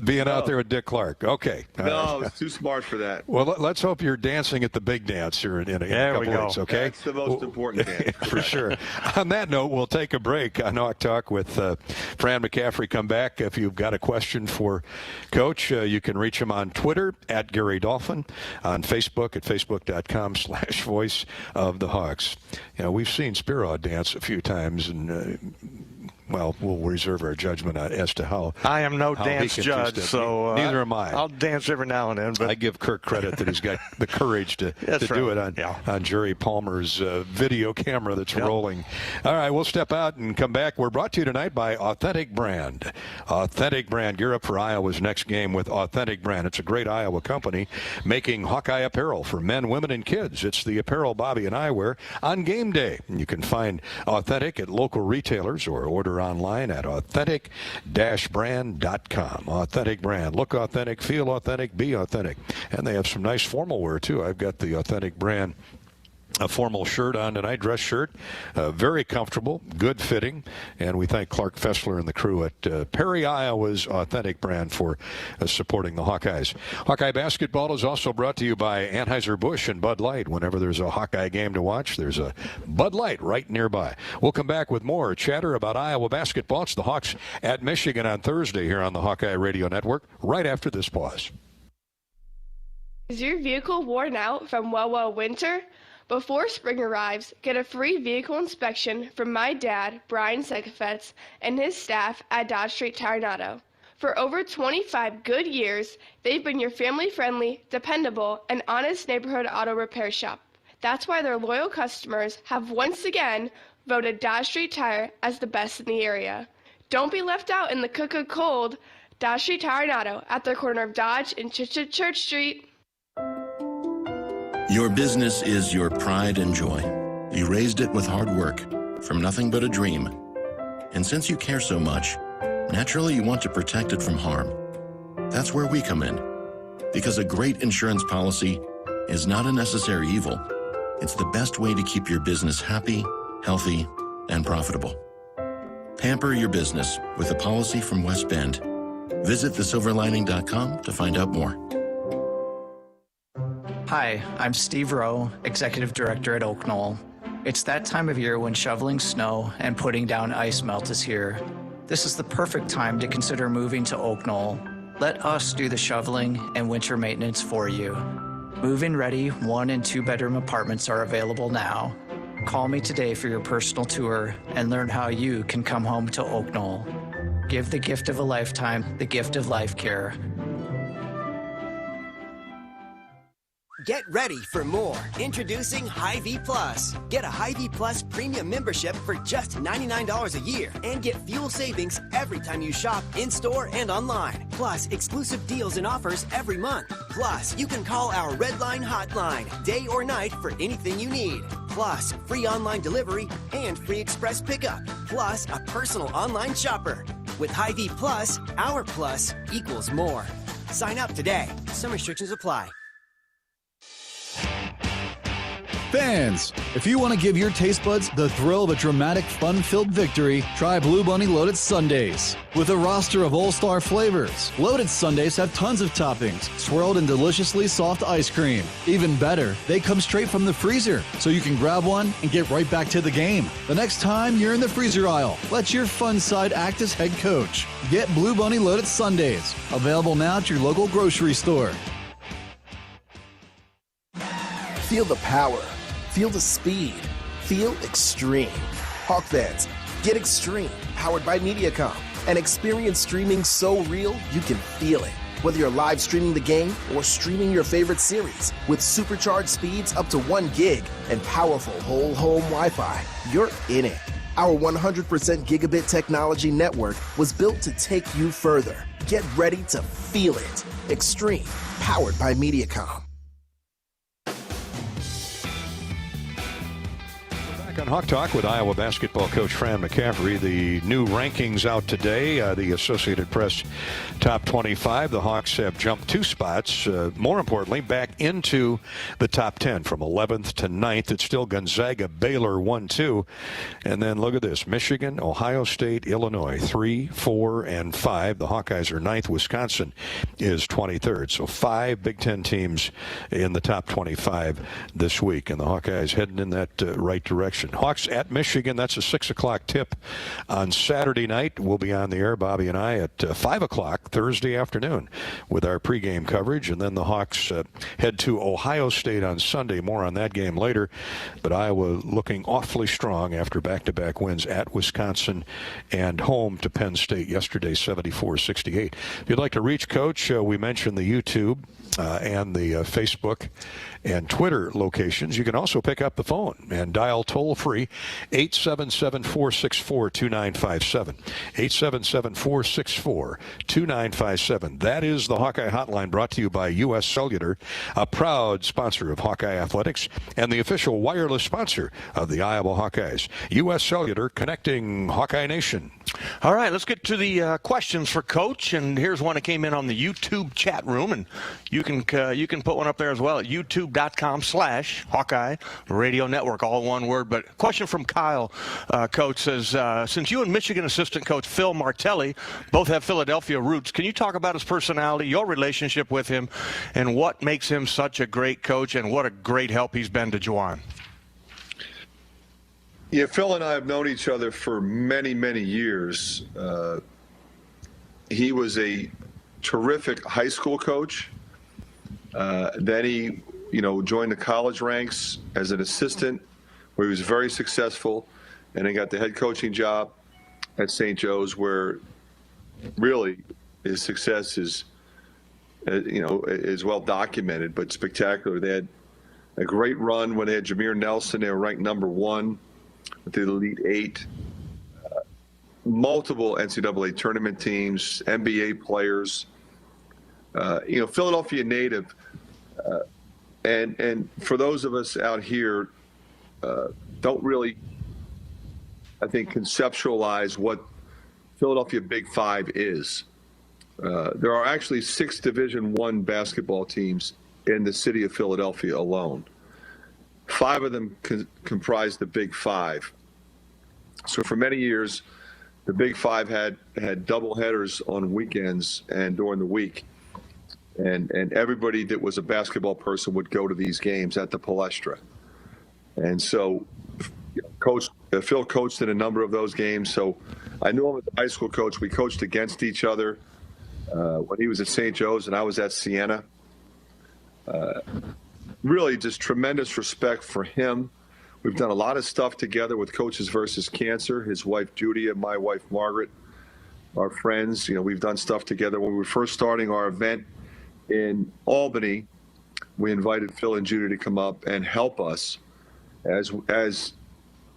being out there with Dick Clark. Okay. No, it's too smart for that. Well, let's hope you're dancing at the big dance here in a couple weeks, okay? That's the most important dance. For sure. On that note, we'll take a break on Hawk Talk with Fran McCaffery. Come back. If you've got a question for Coach, you can reach him on Twitter at Gary Dolphin, on Facebook at facebook.com/Voice of the Hawks. You know, we've seen Spiro dance a few times, and well, we'll reserve our judgment as to how. I am no how dance he can judge, do stuff. so neither am I. I'll dance every now and then. But I give Kirk credit that he's got the courage to do it on Jerry Palmer's video camera that's rolling. All right, we'll step out and come back. We're brought to you tonight by Authentic Brand. Authentic Brand. Gear up for Iowa's next game with Authentic Brand. It's a great Iowa company making Hawkeye apparel for men, women, and kids. It's the apparel Bobby and I wear on game day. You can find Authentic at local retailers or order online at authentic-brand.com. Authentic Brand. Look authentic, feel authentic, be authentic. And they have some nice formal wear, too. I've got the Authentic Brand a formal shirt on tonight, dress shirt, very comfortable, good fitting, and we thank Clark Fessler and the crew at Perry, Iowa's Authentic Brand for supporting the Hawkeyes. Hawkeye basketball is also brought to you by Anheuser-Busch and Bud Light. Whenever there's a Hawkeye game to watch, there's a Bud Light right nearby. We'll come back with more chatter about Iowa basketball. It's the Hawks at Michigan on Thursday here on the Hawkeye Radio Network, right after this pause. Is your vehicle worn out from well winter? Before spring arrives, get a free vehicle inspection from my dad, Brian Sekafetz, and his staff at Dodge Street Tire and Auto. For over 25 good years, they've been your family-friendly, dependable, and honest neighborhood auto repair shop. That's why their loyal customers have once again voted Dodge Street Tire as the best in the area. Don't be left out in the cold. Dodge Street Tire and Auto at the corner of Dodge and Church Street. Your business is your pride and joy. You raised it with hard work, from nothing but a dream. And since you care so much, naturally you want to protect it from harm. That's where we come in. Because a great insurance policy is not a necessary evil. It's the best way to keep your business happy, healthy, and profitable. Pamper your business with a policy from West Bend. Visit thesilverlining.com to find out more. Hi, I'm Steve Rowe, Executive Director at Oak Knoll. It's that time of year when shoveling snow and putting down ice melt is here. This is the perfect time to consider moving to Oak Knoll. Let us do the shoveling and winter maintenance for you. Move-in ready 1- and 2-bedroom apartments are available now. Call me today for your personal tour and learn how you can come home to Oak Knoll. Give the gift of a lifetime, the gift of life care. Get ready for more. Introducing Hyvee Plus. Get a Hyvee Plus premium membership for just $99 a year and get fuel savings every time you shop in-store and online. Plus, exclusive deals and offers every month. Plus, you can call our Red Line hotline day or night for anything you need. Plus, free online delivery and free express pickup. Plus, a personal online shopper. With Hyvee Plus, our plus equals more. Sign up today. Some restrictions apply. Fans, if you want to give your taste buds the thrill of a dramatic, fun-filled victory, try Blue Bunny Loaded Sundaes. With a roster of all-star flavors, Loaded Sundaes have tons of toppings, swirled in deliciously soft ice cream. Even better, they come straight from the freezer, so you can grab one and get right back to the game. The next time you're in the freezer aisle, let your fun side act as head coach. Get Blue Bunny Loaded Sundaes, available now at your local grocery store. Feel the power. Feel the speed. Feel extreme. Hawk fans, get extreme. Powered by Mediacom. And experience streaming so real you can feel it. Whether you're live streaming the game or streaming your favorite series. With supercharged speeds up to 1 gig and powerful whole home Wi-Fi, you're in it. Our 100% gigabit technology network was built to take you further. Get ready to feel it. Extreme. Powered by Mediacom. Back on Hawk Talk with Iowa basketball coach Fran McCaffery. The new rankings out today, the Associated Press top 25. The Hawks have jumped 2 spots. More importantly, back into the top 10 from 11th to 9th. It's still Gonzaga, Baylor 1-2. And then look at this. Michigan, Ohio State, Illinois 3, 4, and 5. The Hawkeyes are 9th. Wisconsin is 23rd. So 5 Big Ten teams in the top 25 this week. And the Hawkeyes heading in that right direction. Hawks at Michigan. That's a 6 o'clock tip on Saturday night. We'll be on the air, Bobby and I, at 5 o'clock Thursday afternoon with our pregame coverage. And then the Hawks head to Ohio State on Sunday. More on that game later. But Iowa looking awfully strong after back-to-back wins at Wisconsin and home to Penn State yesterday, 74-68. If you'd like to reach Coach, we mentioned the YouTube and the Facebook and Twitter locations. You can also pick up the phone and dial toll-free 877-464-2957. 877-464-2957. That is the Hawkeye Hotline, brought to you by U.S. Cellular, a proud sponsor of Hawkeye Athletics and the official wireless sponsor of the Iowa Hawkeyes. U.S. Cellular, connecting Hawkeye Nation. All right, let's get to the questions for Coach. And here's one that came in on the YouTube chat room, and you can put one up there as well at youtube.com/Hawkeye Radio Network, all one word. But question from Kyle, Coach, says, since you and Michigan assistant coach Phil Martelli both have Philadelphia roots, can you talk about his personality, your relationship with him, and what makes him such a great coach and what a great help he's been to Juwan? Yeah, Phil and I have known each other for many, many years. He was a terrific high school coach. Then he, joined the college ranks as an assistant, where he was very successful, and then got the head coaching job at St. Joe's, where really his success is, is well documented, but spectacular. They had a great run when they had Jameer Nelson. They were ranked number 1 with the Elite 8. Multiple NCAA tournament teams, NBA players. Philadelphia native. And for those of us out here, don't really, I think, conceptualize what Philadelphia Big Five is. There are actually 6 Division I basketball teams in the city of Philadelphia alone. 5 of them comprise the Big Five. So for many years, the Big Five had double headers on weekends and during the week. And everybody that was a basketball person would go to these games at the Palestra. And so Phil coached in a number of those games. So I knew him as a high school coach. We coached against each other when he was at St. Joe's and I was at Siena. Really just tremendous respect for him. We've done a lot of stuff together with Coaches versus Cancer. His wife Judy and my wife Margaret are friends. We've done stuff together. When we were first starting our event in Albany, we invited Phil and Judy to come up and help us, as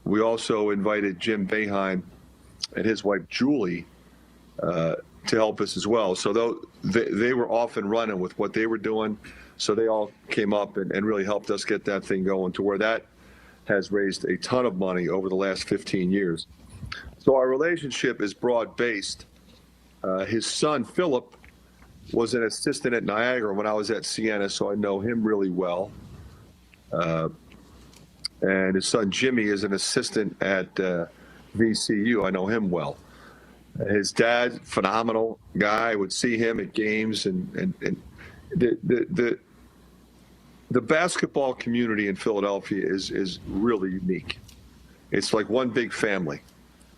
we also invited Jim Boeheim and his wife Julie to help us as well. So they were off and running with what they were doing. So they all came up and really helped us get that thing going to where that has raised a ton of money over the last 15 years. So our relationship is broad-based. His son, Philip, was an assistant at Niagara when I was at Siena, so I know him really well. And his son, Jimmy, is an assistant at VCU. I know him well. His dad, phenomenal guy. I would see him at games, and the basketball community in Philadelphia is really unique. It's like one big family,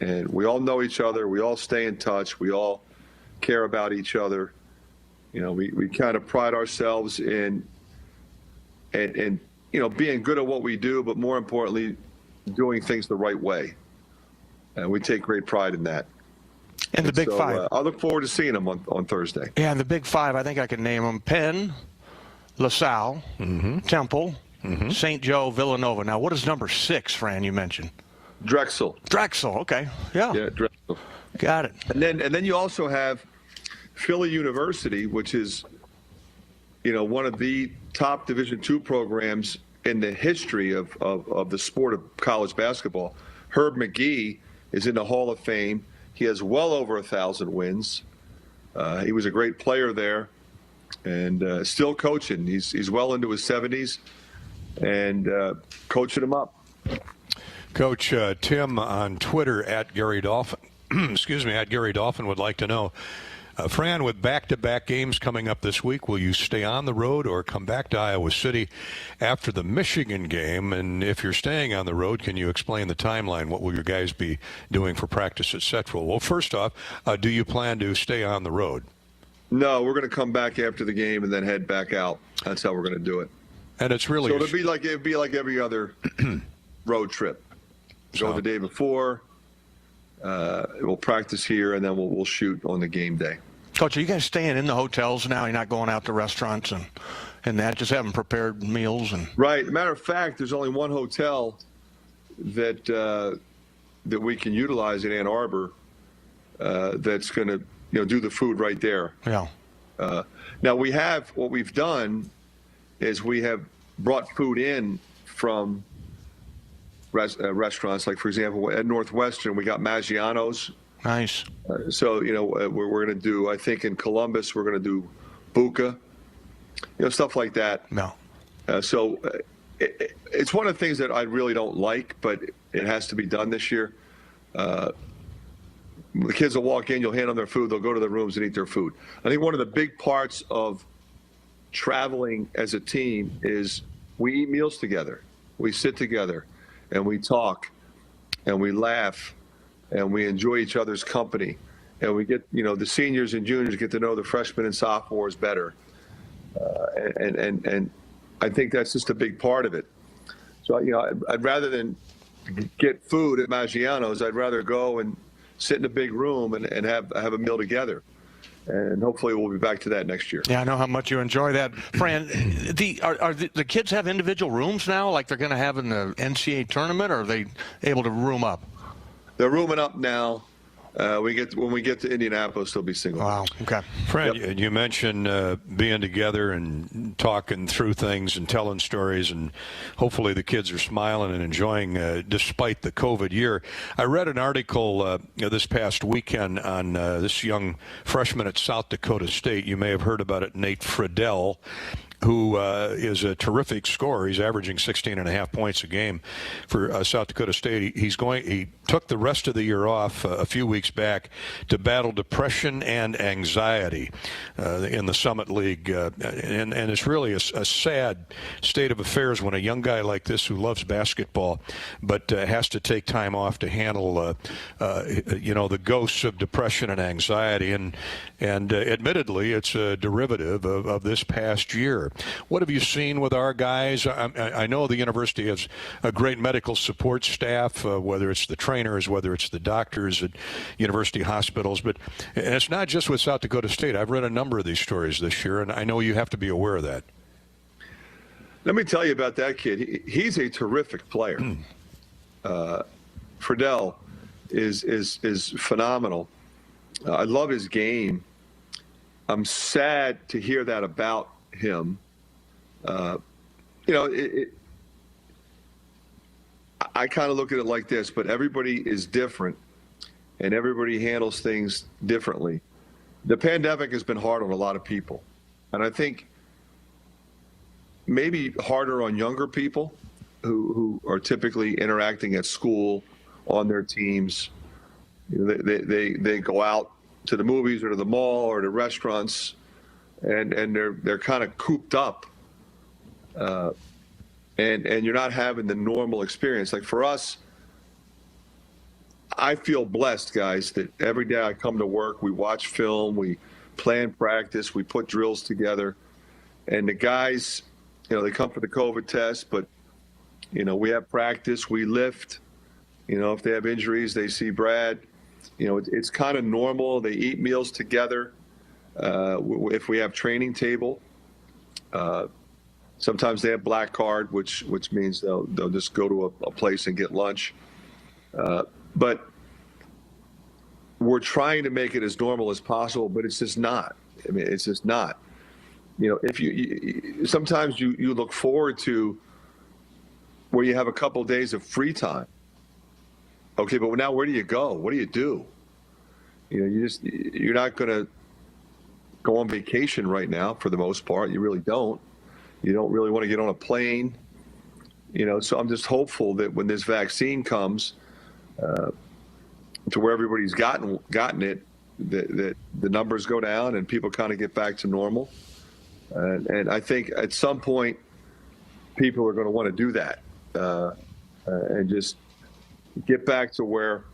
and we all know each other. We all stay in touch. We all care about each other. We kind of pride ourselves in being good at what we do, but more importantly, doing things the right way. And we take great pride in that. And the Big Five. I look forward to seeing them on Thursday. Yeah, and the Big Five, I think I can name them: Penn, LaSalle, Temple, St. Joe, Villanova. Now, what is number 6, Fran, you mentioned? Drexel. Drexel, okay. Yeah, Drexel. Got it. And then you also have Philly University, which is, one of the top Division II programs in the history of the sport of college basketball. Herb McGee is in the Hall of Fame. He has well over 1,000 wins. He was a great player there, and still coaching. He's well into his 70s, and coaching him up. Coach, Tim on Twitter at Gary Dolphin, excuse me, at Gary Dolphin would like to know, Fran, with back-to-back games coming up this week, will you stay on the road or come back to Iowa City after the Michigan game? And if you're staying on the road, can you explain the timeline? What will your guys be doing for practice at Central? Well, first off, do you plan to stay on the road? No, we're going to come back after the game and then head back out. That's how we're going to do it. And it's really so it'd be like every other road trip. Go the day before. We'll practice here, and then we'll shoot on the game day. Coach, are you guys staying in the hotels now? You're not going out to restaurants and that, just having prepared meals? Right. Matter of fact, there's only one hotel that we can utilize in Ann Arbor that's going to do the food right there. Yeah. Now, what we've done is we have brought food in from restaurants, like, for example, at Northwestern, we got Maggiano's. Nice. So, we're going to do, I think in Columbus, we're going to do Buca, stuff like that. No. So it's one of the things that I really don't like, but it has to be done this year. The kids will walk in, you'll hand them their food, they'll go to their rooms and eat their food. I think one of the big parts of traveling as a team is we eat meals together. We sit together. And we talk, and we laugh, and we enjoy each other's company, and we get, the seniors and juniors get to know the freshmen and sophomores better, and I think that's just a big part of it. So I'd rather than get food at Maggiano's, I'd rather go and sit in a big room and have a meal together. And hopefully we'll be back to that next year. Yeah, I know how much you enjoy that. Fran, are the kids have individual rooms now, like they're going to have in the NCAA tournament, or are they able to room up? They're rooming up now. When we get to Indianapolis, they'll be single. Wow. Okay. Fran, you mentioned being together and talking through things and telling stories, and hopefully the kids are smiling and enjoying despite the COVID year. I read an article this past weekend on this young freshman at South Dakota State. You may have heard about it, Nate Friedel, who is a terrific scorer. He's averaging 16.5 points a game for South Dakota State. He took the rest of the year off a few weeks back to battle depression and anxiety in the Summit League. And it's really a sad state of affairs when a young guy like this who loves basketball but has to take time off to handle the ghosts of depression and anxiety. And admittedly, it's a derivative of this past year. What have you seen with our guys? I know the university has a great medical support staff, whether it's the trainers, whether it's the doctors at university hospitals. But and it's not just with South Dakota State. I've read a number of these stories this year, and I know you have to be aware of that. Let me tell you about that kid. He's a terrific player. Friedel is phenomenal. I love his game. I'm sad to hear that about him. I kind of look at it like this, but everybody is different and everybody handles things differently. The pandemic has been hard on a lot of people, and I think maybe harder on younger people who are typically interacting at school, on their teams. They go out to the movies or to the mall or to restaurants, and they're kind of cooped up, and you're not having the normal experience. Like for us, I feel blessed, guys, that every day I come to work, we watch film, we plan practice, we put drills together, and the guys, they come for the COVID test, but we have practice, we lift. If they have injuries, they see Brad. It's kind of normal. They eat meals together. If we have training table, sometimes they have black card, which means they'll just go to a place and get lunch. But we're trying to make it as normal as possible, but it's just not. I mean, it's just not. If sometimes you look forward to where you have a couple of days of free time. Okay, but now where do you go? What do you do? You're not going to go on vacation right now for the most part. You really don't. You don't really want to get on a plane. So I'm just hopeful that when this vaccine comes to where everybody's gotten it, that the numbers go down and people kind of get back to normal. And I think at some point people are going to want to do that and just get back to where,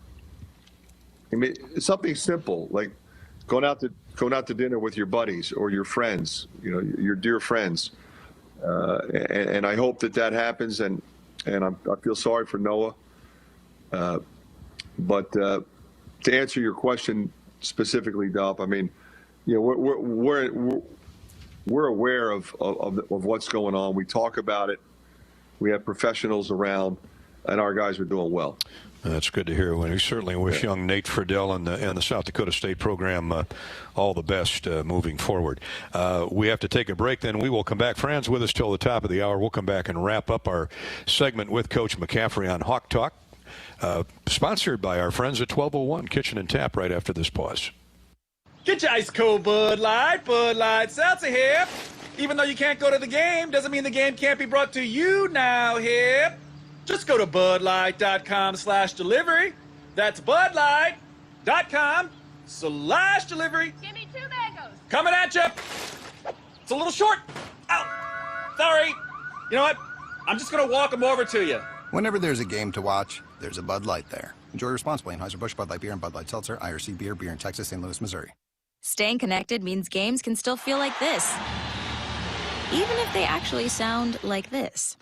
it's something simple like going out to dinner with your buddies or your friends, your dear friends. And I hope that happens. And I feel sorry for Noah. But to answer your question specifically, Dolph, we're aware of what's going on. We talk about it. We have professionals around, and our guys are doing well. That's good to hear. We certainly wish young Nate Friedel and the South Dakota State program all the best moving forward. We have to take a break, then we will come back. Fran's with us till the top of the hour. We'll come back and wrap up our segment with Coach McCaffery on Hawk Talk, sponsored by our friends at 1201 Kitchen and Tap right after this pause. Get your ice cold Bud Light Seltzer here. Even though you can't go to the game, doesn't mean the game can't be brought to you now here. Just go to budlight.com/delivery. That's budlight.com/delivery. Give me 2 mangoes. Coming at you. It's a little short. Ow. Sorry. You know what? I'm just going to walk them over to you. Whenever there's a game to watch, there's a Bud Light there. Enjoy responsibly. Anheuser-Busch, Bud Light Beer, and Bud Light Seltzer, IRC Beer in Texas, St. Louis, Missouri. Staying connected means games can still feel like this, even if they actually sound like this.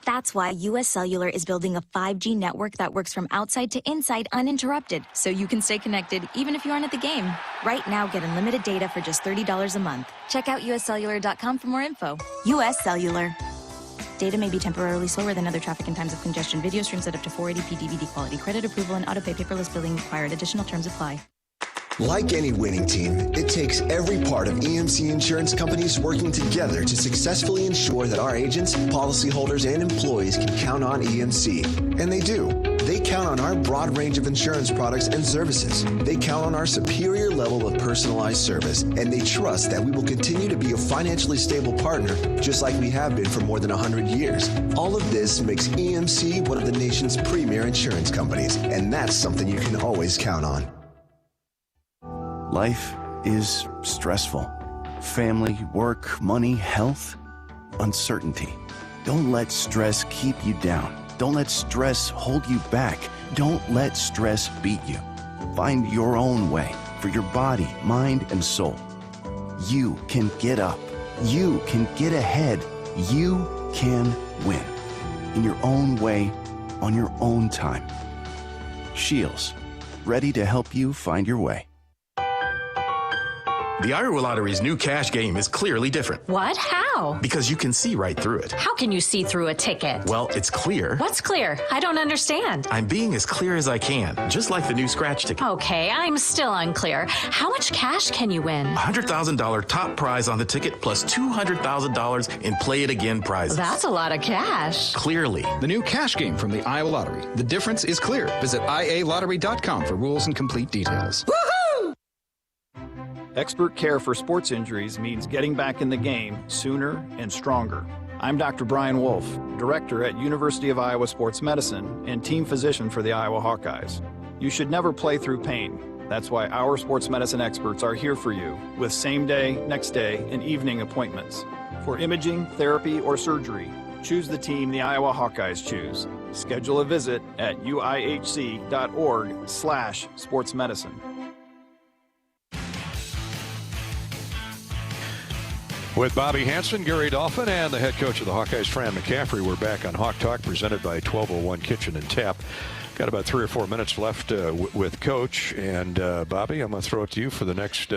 That's why U.S. Cellular is building a 5G network that works from outside to inside uninterrupted, so you can stay connected even if you aren't at the game. Right now, get unlimited data for just $30 a month. Check out uscellular.com for more info. U.S. Cellular. Data may be temporarily slower than other traffic and times of congestion. Video streams at up to 480p DVD quality. Credit approval and autopay paperless billing required. Additional terms apply. Like any winning team, it takes every part of EMC Insurance Companies working together to successfully ensure that our agents, policyholders, and employees can count on EMC. And they do. They count on our broad range of insurance products and services. They count on our superior level of personalized service, and they trust that we will continue to be a financially stable partner, just like we have been for more than 100 years. All of this makes EMC one of the nation's premier insurance companies, and that's something you can always count on. Life is stressful. Family, work, money, health, uncertainty. Don't let stress keep you down. Don't let stress hold you back. Don't let stress beat you. Find your own way for your body, mind, and soul. You can get up. You can get ahead. You can win. In your own way, on your own time. Shields, ready to help you find your way. The Iowa Lottery's new cash game is clearly different. What? How? Because you can see right through it. How can you see through a ticket? Well, it's clear. What's clear? I don't understand. I'm being as clear as I can, just like the new scratch ticket. Okay, I'm still unclear. How much cash can you win? $100,000 top prize on the ticket plus $200,000 in Play It Again prizes. That's a lot of cash. Clearly. The new cash game from the Iowa Lottery. The difference is clear. Visit ialottery.com for rules and complete details. Woohoo! Expert care for sports injuries means getting back in the game sooner and stronger. I'm Dr. Brian Wolf, Director at University of Iowa Sports Medicine and Team Physician for the Iowa Hawkeyes. You should never play through pain. That's why our sports medicine experts are here for you with same day, next day, and evening appointments. For imaging, therapy, or surgery, choose the team the Iowa Hawkeyes choose. Schedule a visit at uihc.org/sportsmedicine. With Bobby Hansen, Gary Dolphin, and the head coach of the Hawkeyes, Fran McCaffery, we're back on Hawk Talk, presented by 1201 Kitchen and Tap. Got about 3 or 4 minutes left with Coach. And, Bobby, I'm going to throw it to you for the next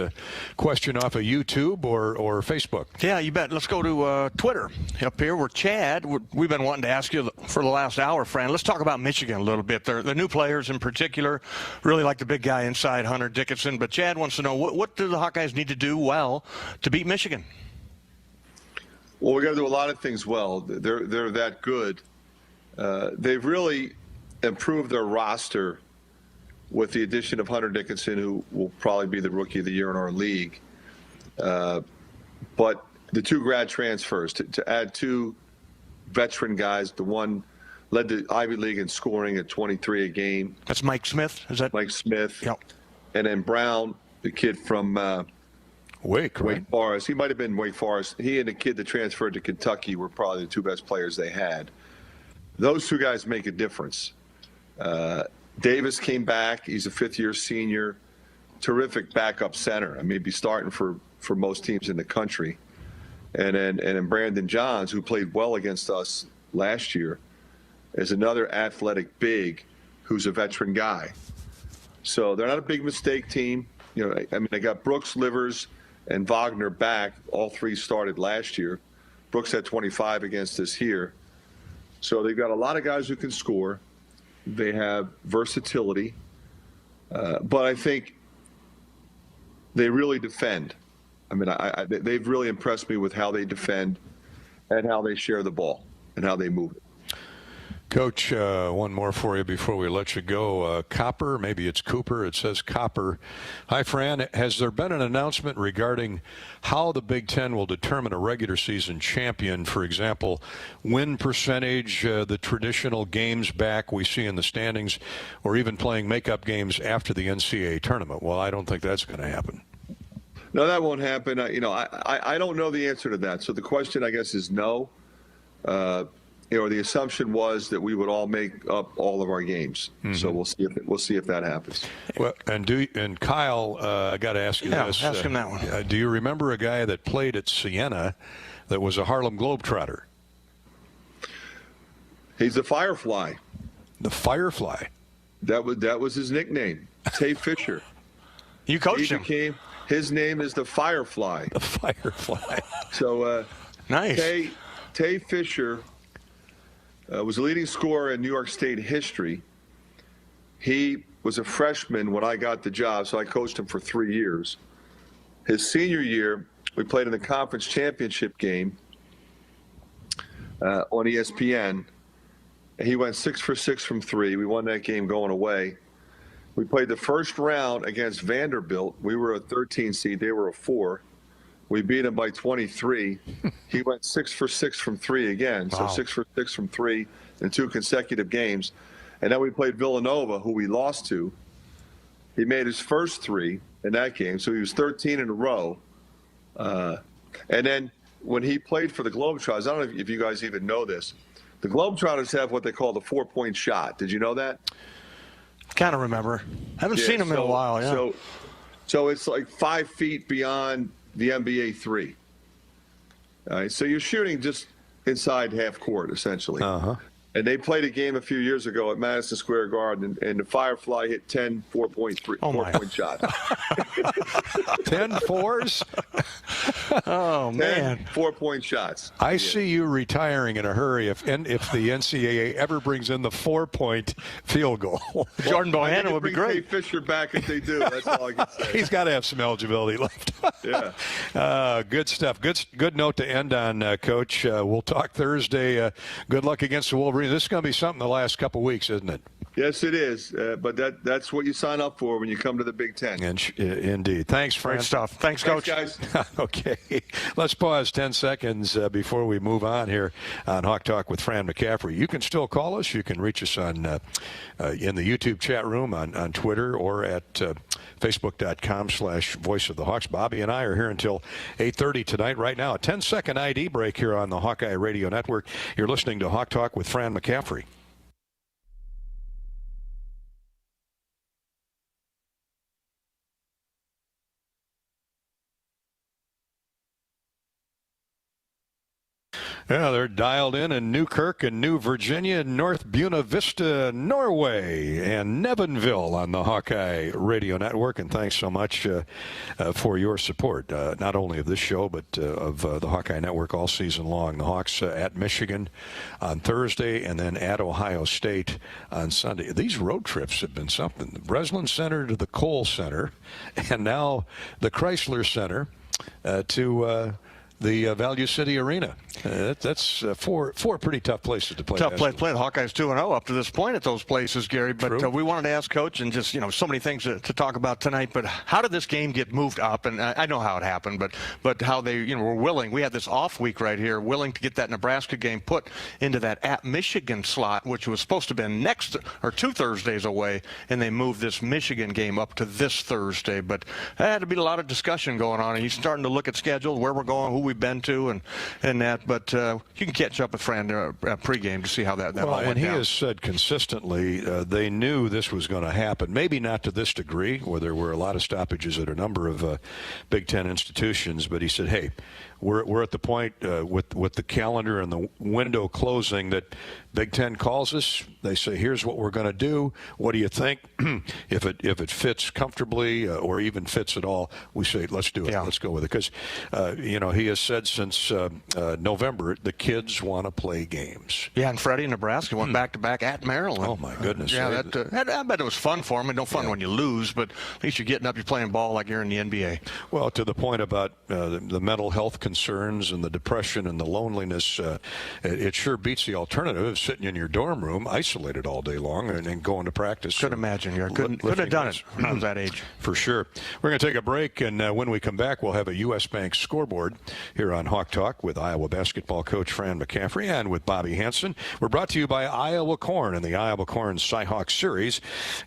question off of YouTube or Facebook. Yeah, you bet. Let's go to Twitter up here where Chad, we've been wanting to ask you for the last hour, Fran. Let's talk about Michigan a little bit. The new players in particular, really like the big guy inside, Hunter Dickinson. But Chad wants to know, what do the Hawkeyes need to do well to beat Michigan? Well, we got to do a lot of things well. They're that good. They've really improved their roster with the addition of Hunter Dickinson, who will probably be the Rookie of the Year in our league. But the 2 grad transfers, to add 2 veteran guys, the one led the Ivy League in scoring at 23 a game. That's Mike Smith, is that? Mike Smith. Yep. And then Brown, the kid from Wake Forest. He might have been Wake Forest. He and the kid that transferred to Kentucky were probably the 2 best players they had. Those 2 guys make a difference. Davis came back. He's a 5th-year senior. Terrific backup center. I mean, he'd be starting for most teams in the country. And then Brandon Johns, who played well against us last year, is another athletic big who's a veteran guy. So they're not a big mistake team. You know, I mean, they got Brooks, Livers, and Wagner back. All 3 started last year. Brooks had 25 against us here. So they've got a lot of guys who can score. They have versatility. But I think they really defend. I mean, they've really impressed me with how they defend and how they share the ball and how they move it. Coach, one more for you before we let you go. Copper, maybe it's Cooper. It says Copper. Hi, Fran. Has there been an announcement regarding how the Big Ten will determine a regular season champion? For example, win percentage, the traditional games back we see in the standings, or even playing makeup games after the NCAA tournament? Well, I don't think that's going to happen. No, that won't happen. I don't know the answer to that. So the question, I guess, is no. The assumption was that we would all make up all of our games. Mm-hmm. So we'll see if that happens. Well, and Kyle, I got to ask you this. Ask him that one. Do you remember a guy that played at Siena that was a Harlem Globetrotter? He's the Firefly. The Firefly. That was his nickname, Tay Fisher. You coached him. His name is the Firefly. The Firefly. So nice. Tay Fisher was a leading scorer in New York State history. He was a freshman when I got the job, so I coached him for 3 years. His senior year, we played in the conference championship game on ESPN. He went 6 for 6 from 3. We won that game going away. We played the first round against Vanderbilt. We were a 13 seed. They were a 4. We beat him by 23. He went 6 for 6 from 3 again. Wow. So 6 for 6 from 3 in 2 consecutive games. And then we played Villanova, who we lost to. He made his first 3 in that game. So he was 13 in a row. And then when he played for the Globetrotters, I don't know if you guys even know this. The Globetrotters have what they call the 4-point shot. Did you know that? Kind of remember. Haven't seen him in a while. Yeah. So it's like 5 feet beyond the NBA 3. All right, so you're shooting just inside half court, essentially. Uh-huh. And they played a game a few years ago at Madison Square Garden, and the Firefly hit 10 4-point shots. 10 fours? Oh, man. 10 4-point shots. I see you retiring in a hurry if the NCAA ever brings in the 4-point field goal. Jordan Bohannon would be great. Bring Fisher back if they do. That's all I can say. He's got to have some eligibility left. Yeah. Good stuff. Good note to end on, Coach. We'll talk Thursday. Good luck against the Wolverines. This is going to be something the last couple of weeks, isn't it? Yes, it is. But that's what you sign up for when you come to the Big Ten. Indeed. Thanks, Fran. Great stuff. Thanks, Coach. Thanks, guys. Okay. Let's pause 10 seconds before we move on here on Hawk Talk with Fran McCaffery. You can still call us. You can reach us on in the YouTube chat room, on Twitter, or at Facebook.com/Voice of the Hawks. Bobby and I are here until 8:30 tonight. Right now, a 10-second ID break here on the Hawkeye Radio Network. You're listening to Hawk Talk with Fran McCaffery. Yeah, they're dialed in Newkirk and New Virginia, North Buena Vista, Norway, and Nevinville on the Hawkeye Radio Network. And thanks so much for your support, not only of this show, but of the Hawkeye Network all season long. The Hawks at Michigan on Thursday and then at Ohio State on Sunday. These road trips have been something. The Breslin Center to the Kohl Center, and now the Chrysler Center to the Value City Arena. That's four pretty tough places to play. Tough place to play. The Hawkeyes 2-0 up to this point at those places, Gary. But we wanted to ask Coach, and just so many things to talk about tonight. But how did this game get moved up? And I know how it happened, but how they were willing. We had this off week right here, willing to get that Nebraska game put into that at Michigan slot, which was supposed to have been next or 2 Thursdays away, and they moved this Michigan game up to this Thursday. But there had to be a lot of discussion going on, and he's starting to look at schedules, where we're going, who we've been to, and that. But you can catch up with Fran pregame to see how that all went down. And he has said consistently they knew this was going to happen. Maybe not to this degree, where there were a lot of stoppages at a number of Big Ten institutions. But he said, hey, we're at the point with the calendar and the window closing that Big Ten calls us. They say, here's what we're going to do. What do you think? If it fits comfortably or even fits at all, we say, let's do it. Yeah. Let's go with it. Because, he has said since November, the kids want to play games. Yeah, and Freddie in Nebraska went back-to-back at Maryland. Oh, my goodness. Yeah, I bet it was fun for him. No fun when you lose, but at least you're getting up, you're playing ball like you're in the NBA. Well, to the point about the mental health concerns and the depression and the loneliness, it sure beats the alternative of sitting in your dorm room, isolated all day long, and going to practice. Couldn't imagine. Couldn't have done it when I was that age. For sure. We're going to take a break, and when we come back, we'll have a U.S. Bank scoreboard here on Hawk Talk with Iowa basketball coach Fran McCaffery and with Bobby Hansen. We're brought to you by Iowa Corn and the Iowa Corn Cy-Hawk Series.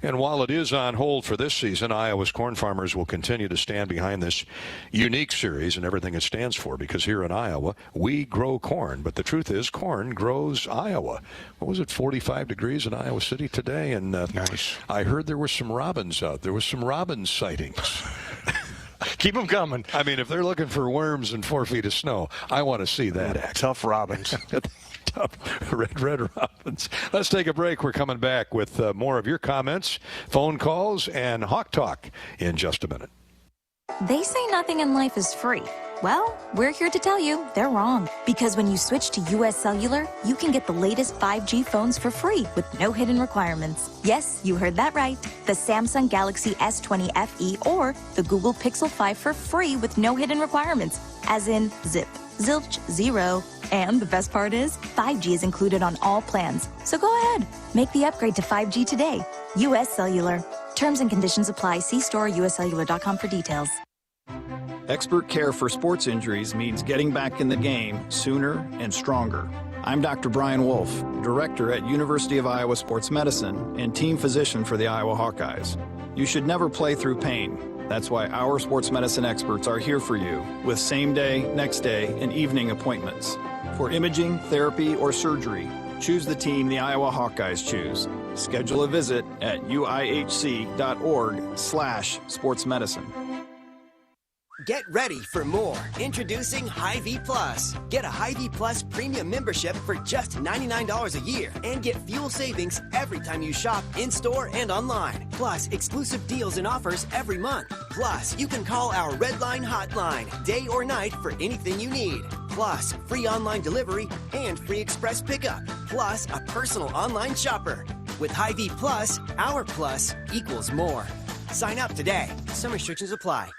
And while it is on hold for this season, Iowa's corn farmers will continue to stand behind this unique series and everything it stands for, because here in Iowa, we grow corn. But the truth is, corn grows Iowa. What was it, 45 degrees in Iowa City today? And nice. I heard there were some robins out. There was some robin sightings. Keep them coming. I mean, if they're looking for worms and 4 feet of snow, I want to see that act. Tough robins. Tough red robins. Let's take a break. We're coming back with more of your comments, phone calls, and Hawk Talk in just a minute. They say nothing in life is free. Well, we're here to tell you they're wrong. Because when you switch to US Cellular, you can get the latest 5G phones for free with no hidden requirements. Yes, you heard that right. The Samsung Galaxy S20 FE or the Google Pixel 5 for free with no hidden requirements. As in zip, zilch, zero. And the best part is, 5G is included on all plans. So go ahead, make the upgrade to 5G today. US Cellular. Terms and conditions apply. See store or uscellular.com for details. Expert care for sports injuries means getting back in the game sooner and stronger. I'm Dr. Brian Wolf, Director at University of Iowa Sports Medicine and Team Physician for the Iowa Hawkeyes. You should never play through pain. That's why our sports medicine experts are here for you with same day, next day, and evening appointments. For imaging, therapy, or surgery, choose the team the Iowa Hawkeyes choose. Schedule a visit at uihc.org/sportsmedicine. Get ready for more. Introducing Hyvee Plus. Get a Hyvee Plus premium membership for just $99 a year and get fuel savings every time you shop in-store and online. Plus, exclusive deals and offers every month. Plus, you can call our Red Line hotline day or night for anything you need. Plus, free online delivery and free express pickup. Plus, a personal online shopper. With Hyvee Plus, our plus equals more. Sign up today. Some restrictions apply.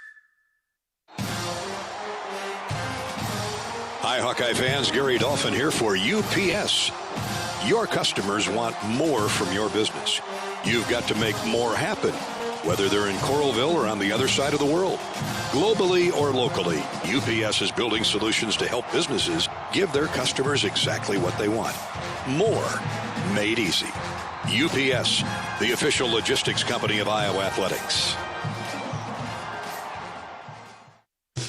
Hi, Hawkeye fans. Gary Dolphin here for UPS. Your customers want more from your business. You've got to make more happen, whether they're in Coralville or on the other side of the world. Globally or locally, UPS is building solutions to help businesses give their customers exactly what they want. More made easy. UPS, the official logistics company of Iowa Athletics.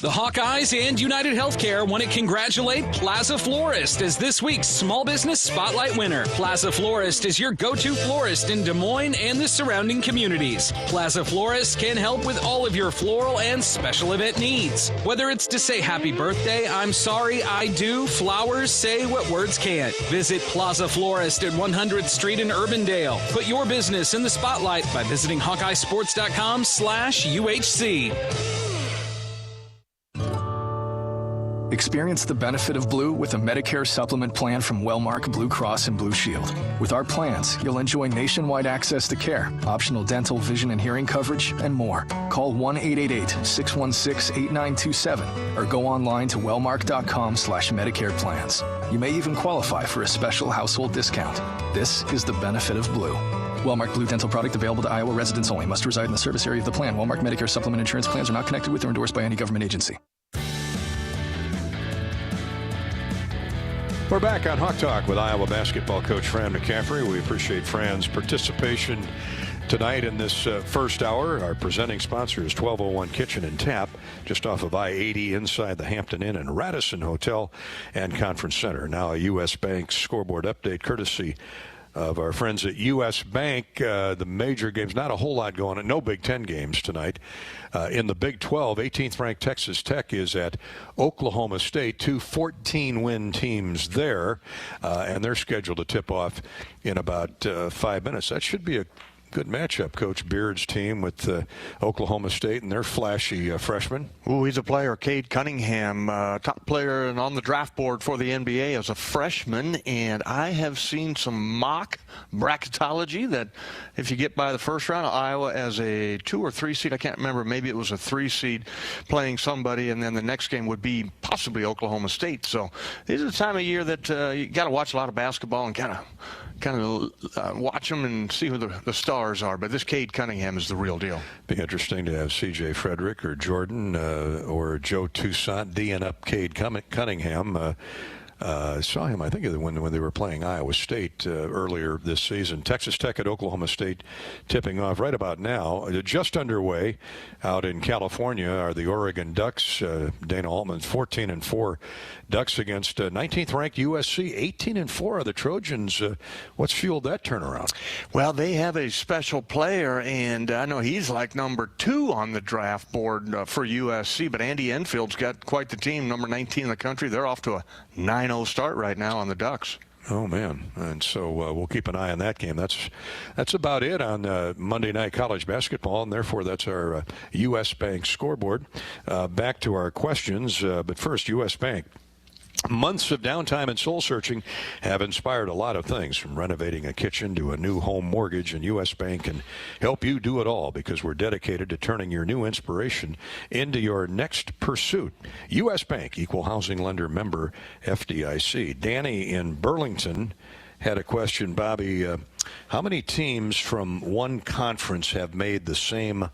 The Hawkeyes and United Healthcare want to congratulate Plaza Florist as this week's Small Business Spotlight winner. Plaza Florist is your go-to florist in Des Moines and the surrounding communities. Plaza Florist can help with all of your floral and special event needs. Whether it's to say happy birthday, I'm sorry, I do, flowers say what words can't. Visit Plaza Florist at 100th Street in Urbandale. Put your business in the spotlight by visiting HawkeyeSports.com/UHC. Experience the benefit of blue with a Medicare supplement plan from Wellmark Blue Cross and Blue Shield. With our plans, you'll enjoy nationwide access to care, optional dental, vision, and hearing coverage, and more. Call 1-888-616-8927 or go online to wellmark.com/Medicare plans. You may even qualify for a special household discount. This is the benefit of blue. Wellmark Blue Dental product available to Iowa residents only. Must reside in the service area of the plan. Wellmark Medicare supplement insurance plans are not connected with or endorsed by any government agency. We're back on Hawk Talk with Iowa basketball coach Fran McCaffery. We appreciate Fran's participation tonight in this first hour. Our presenting sponsor is 1201 Kitchen and Tap, just off of I-80 inside the Hampton Inn and Radisson Hotel and Conference Center. Now a U.S. Bank scoreboard update courtesy of our friends at U.S. Bank. The major games, not a whole lot going on. No Big Ten games tonight. In the Big 12, 18th ranked Texas Tech is at Oklahoma State, two 14-win teams there, and they're scheduled to tip off in about 5 minutes. That should be a good matchup, Coach Beard's team with Oklahoma State and their flashy freshmen. Ooh, he's a player, Cade Cunningham, top player and on the draft board for the NBA as a freshman. And I have seen some mock bracketology that if you get by the first round of Iowa as a 2 or 3 seed, I can't remember, maybe it was a 3 seed playing somebody, and then the next game would be possibly Oklahoma State. So this is the time of year that you got to watch a lot of basketball and kind of watch them and see who the stars are. But this Cade Cunningham is the real deal. Be interesting to have C.J. Frederick or Jordan or Joe Toussaint D'ing up Cade Cunningham. I saw him, I think, when they were playing Iowa State earlier this season. Texas Tech at Oklahoma State tipping off right about now. Just underway out in California are the Oregon Ducks. Dana Altman's 14-4 Ducks against 19th ranked USC. 18-4 are the Trojans. What's fueled that turnaround? Well, they have a special player, and I know he's like number 2 on the draft board for USC, but Andy Enfield's got quite the team, number 19 in the country. They're off to a 9-0 start right now on the Ducks. Oh, man. And so we'll keep an eye on that game. That's about it on Monday night college basketball, and therefore that's our U.S. Bank scoreboard. Back to our questions, but first, U.S. Bank. Months of downtime and soul-searching have inspired a lot of things, from renovating a kitchen to a new home mortgage, and U.S. Bank can help you do it all because we're dedicated to turning your new inspiration into your next pursuit. U.S. Bank, equal housing lender, member FDIC. Danny in Burlington had a question. Bobby, how many teams from one conference have made the same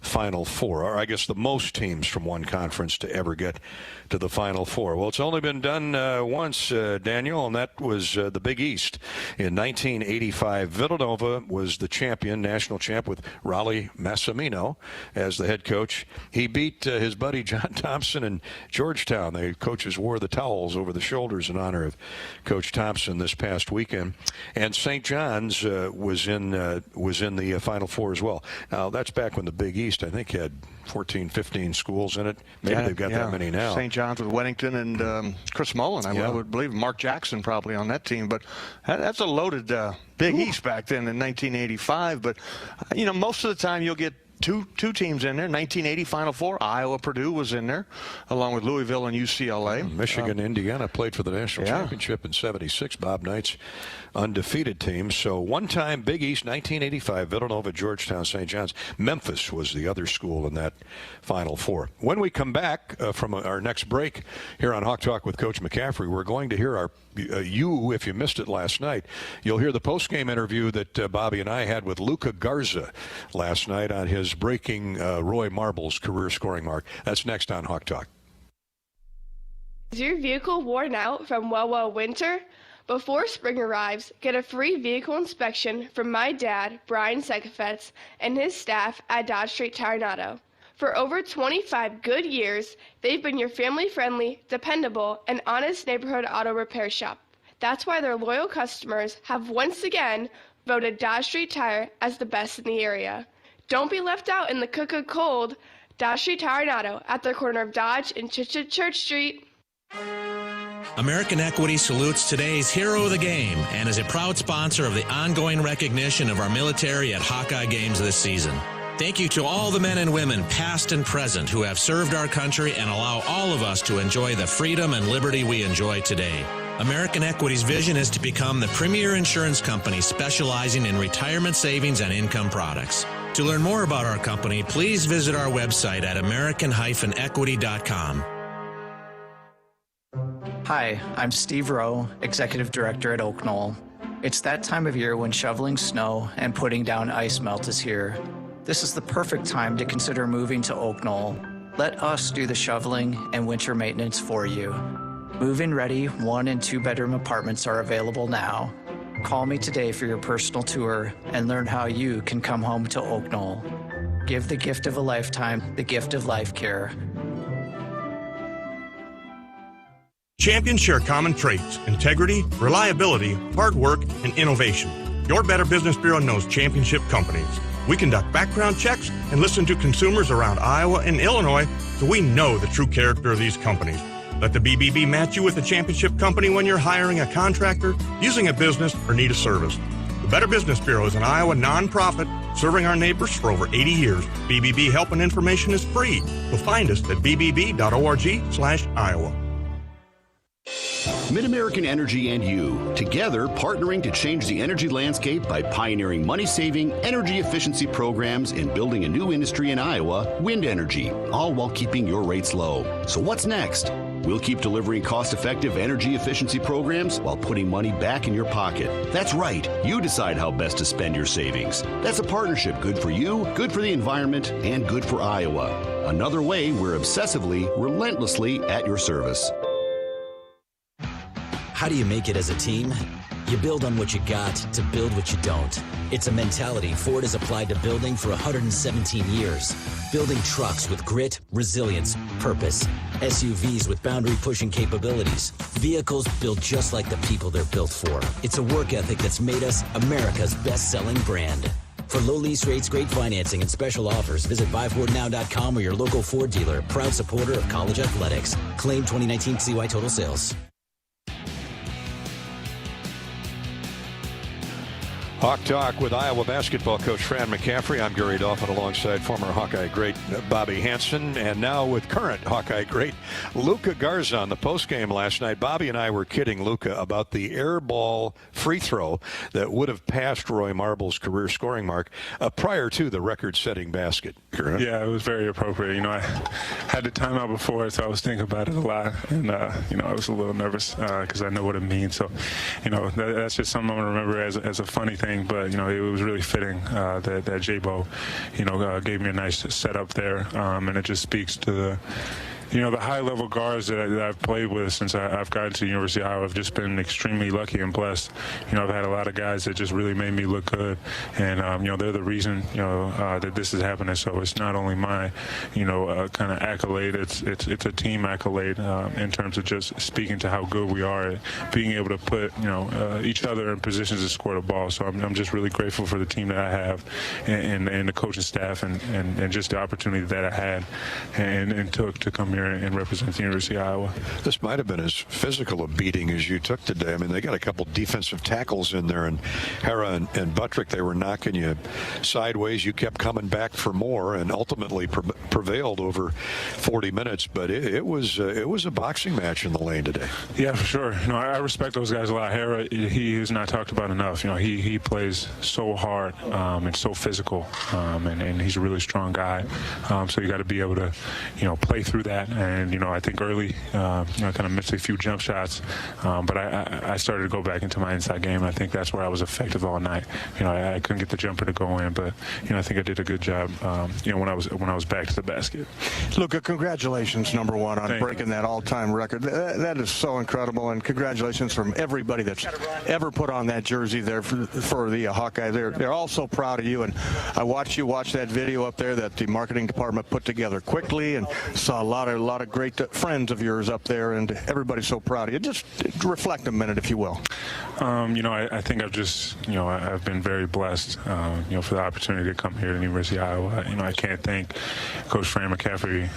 Final Four, or I guess the most teams from one conference to ever get to the Final Four? Well, it's only been done once, Daniel, and that was the Big East. In 1985, Villanova was the champion, national champ, with Raleigh Massimino as the head coach. He beat his buddy John Thompson in Georgetown. The coaches wore the towels over the shoulders in honor of Coach Thompson this past weekend. And St. John's was in the Final Four as well. Now, that's back when the Big East, I think, had 14, 15 schools in it. Maybe they've got that many now. St. John's with Weddington and Chris Mullen. I would believe Mark Jackson probably on that team. But that's a loaded Big East back then in 1985. But, most of the time you'll get two teams in there. 1980 Final Four, Iowa, Purdue was in there, along with Louisville and UCLA. Michigan, Indiana played for the national championship in '76. Bob Knight's undefeated team. So one-time Big East, 1985, Villanova, Georgetown, St. John's. Memphis was the other school in that Final Four. When we come back from our next break here on Hawk Talk with Coach McCaffery, we're going to hear if you missed it last night, you'll hear the post-game interview that Bobby and I had with Luka Garza last night on his breaking Roy Marble's career scoring mark. That's next on Hawk Talk. Is your vehicle worn out from winter? Before spring arrives, get a free vehicle inspection from my dad, Brian Sekafetz, and his staff at Dodge Street Tire and Auto. For over 25 good years, they've been your family-friendly, dependable, and honest neighborhood auto repair shop. That's why their loyal customers have once again voted Dodge Street Tire as the best in the area. Don't be left out in the cold. Dodge Street Tire and Auto at the corner of Dodge and Church Street. American Equity salutes today's hero of the game and is a proud sponsor of the ongoing recognition of our military at Hawkeye games this season. Thank you to all the men and women, past and present, who have served our country and allow all of us to enjoy the freedom and liberty we enjoy today. American Equity's vision is to become the premier insurance company specializing in retirement savings and income products. To learn more about our company, please visit our website at american-equity.com. Hi, I'm Steve Rowe, Executive Director at Oak Knoll. It's that time of year when shoveling snow and putting down ice melt is here. This is the perfect time to consider moving to Oak Knoll. Let us do the shoveling and winter maintenance for you. Move-in ready 1- and 2-bedroom apartments are available now. Call me today for your personal tour and learn how you can come home to Oak Knoll. Give the gift of a lifetime, the gift of life care. Champions share common traits: integrity, reliability, hard work, and innovation. Your Better Business Bureau knows championship companies. We conduct background checks and listen to consumers around Iowa and Illinois, so we know the true character of these companies. Let the BBB match you with a championship company when you're hiring a contractor, using a business, or need a service. The Better Business Bureau is an Iowa nonprofit serving our neighbors for over 80 years. BBB help and information is free. So find us at bbb.org/Iowa. MidAmerican Energy and you, together partnering to change the energy landscape by pioneering money-saving, energy efficiency programs and building a new industry in Iowa, wind energy, all while keeping your rates low. So what's next? We'll keep delivering cost-effective energy efficiency programs while putting money back in your pocket. That's right. You decide how best to spend your savings. That's a partnership good for you, good for the environment, and good for Iowa. Another way we're obsessively, relentlessly at your service. How do you make it as a team? You build on what you got to build what you don't. It's a mentality Ford has applied to building for 117 years. Building trucks with grit, resilience, purpose. SUVs with boundary-pushing capabilities. Vehicles built just like the people they're built for. It's a work ethic that's made us America's best-selling brand. For low lease rates, great financing, and special offers, visit buyfordnow.com or your local Ford dealer, proud supporter of college athletics. Claim 2019 CY total sales. Hawk Talk with Iowa basketball coach Fran McCaffery. I'm Gary Dolphin alongside former Hawkeye great Bobby Hansen, and now with current Hawkeye great Luka Garza on the postgame last night. Bobby and I were kidding Luka about the air ball free throw that would have passed Roy Marble's career scoring mark prior to the record-setting basket. Correct? Yeah, it was very appropriate. You know, I had the timeout before, so I was thinking about it a lot, and you know, I was a little nervous because I know what it means. So, you know, that's just something I'm gonna remember as a funny thing. But you know, it was really fitting that J-Bo, you know, gave me a nice setup there, and it just speaks to the, you know, the high-level guards that I've played with since I've gotten to the University of Iowa. I've just been extremely lucky and blessed. You know, I've had a lot of guys that just really made me look good, and you know, they're the reason, you know, that this is happening. So it's not only my, you know, kind of accolade. It's a team accolade in terms of just speaking to how good we are at being able to put, you know, each other in positions to score the ball. So I'm just really grateful for the team that I have, and the coaching staff, and just the opportunity that I had and took to come here and represent the University of Iowa. This might have been as physical a beating as you took today. I mean, they got a couple defensive tackles in there, and Hara and Buttrick, they were knocking you sideways. You kept coming back for more, and ultimately prevailed over 40 minutes. But it was a boxing match in the lane today. Yeah, for sure. You know, I respect those guys a lot. Hara, he is not talked about enough. You know, he plays so hard and so physical, and he's a really strong guy. So you got to be able to, you know, play through that. And, you know, I think early, you know, I kind of missed a few jump shots, but I started to go back into my inside game. I think that's where I was effective all night. You know, I couldn't get the jumper to go in, but, you know, I think I did a good job, you know, when I was back to the basket. Luka, congratulations, number one, on breaking that all-time record. That is so incredible, and congratulations from everybody that's ever put on that jersey there for the Hawkeye. They're all so proud of you, and I watched you watch that video up there that the marketing department put together quickly, and saw a lot of a lot of great friends of yours up there, and everybody's so proud of you. Just reflect a minute, if you will. I think I've been very blessed, for the opportunity to come here to the University of Iowa. I can't thank Coach Fran McCaffery,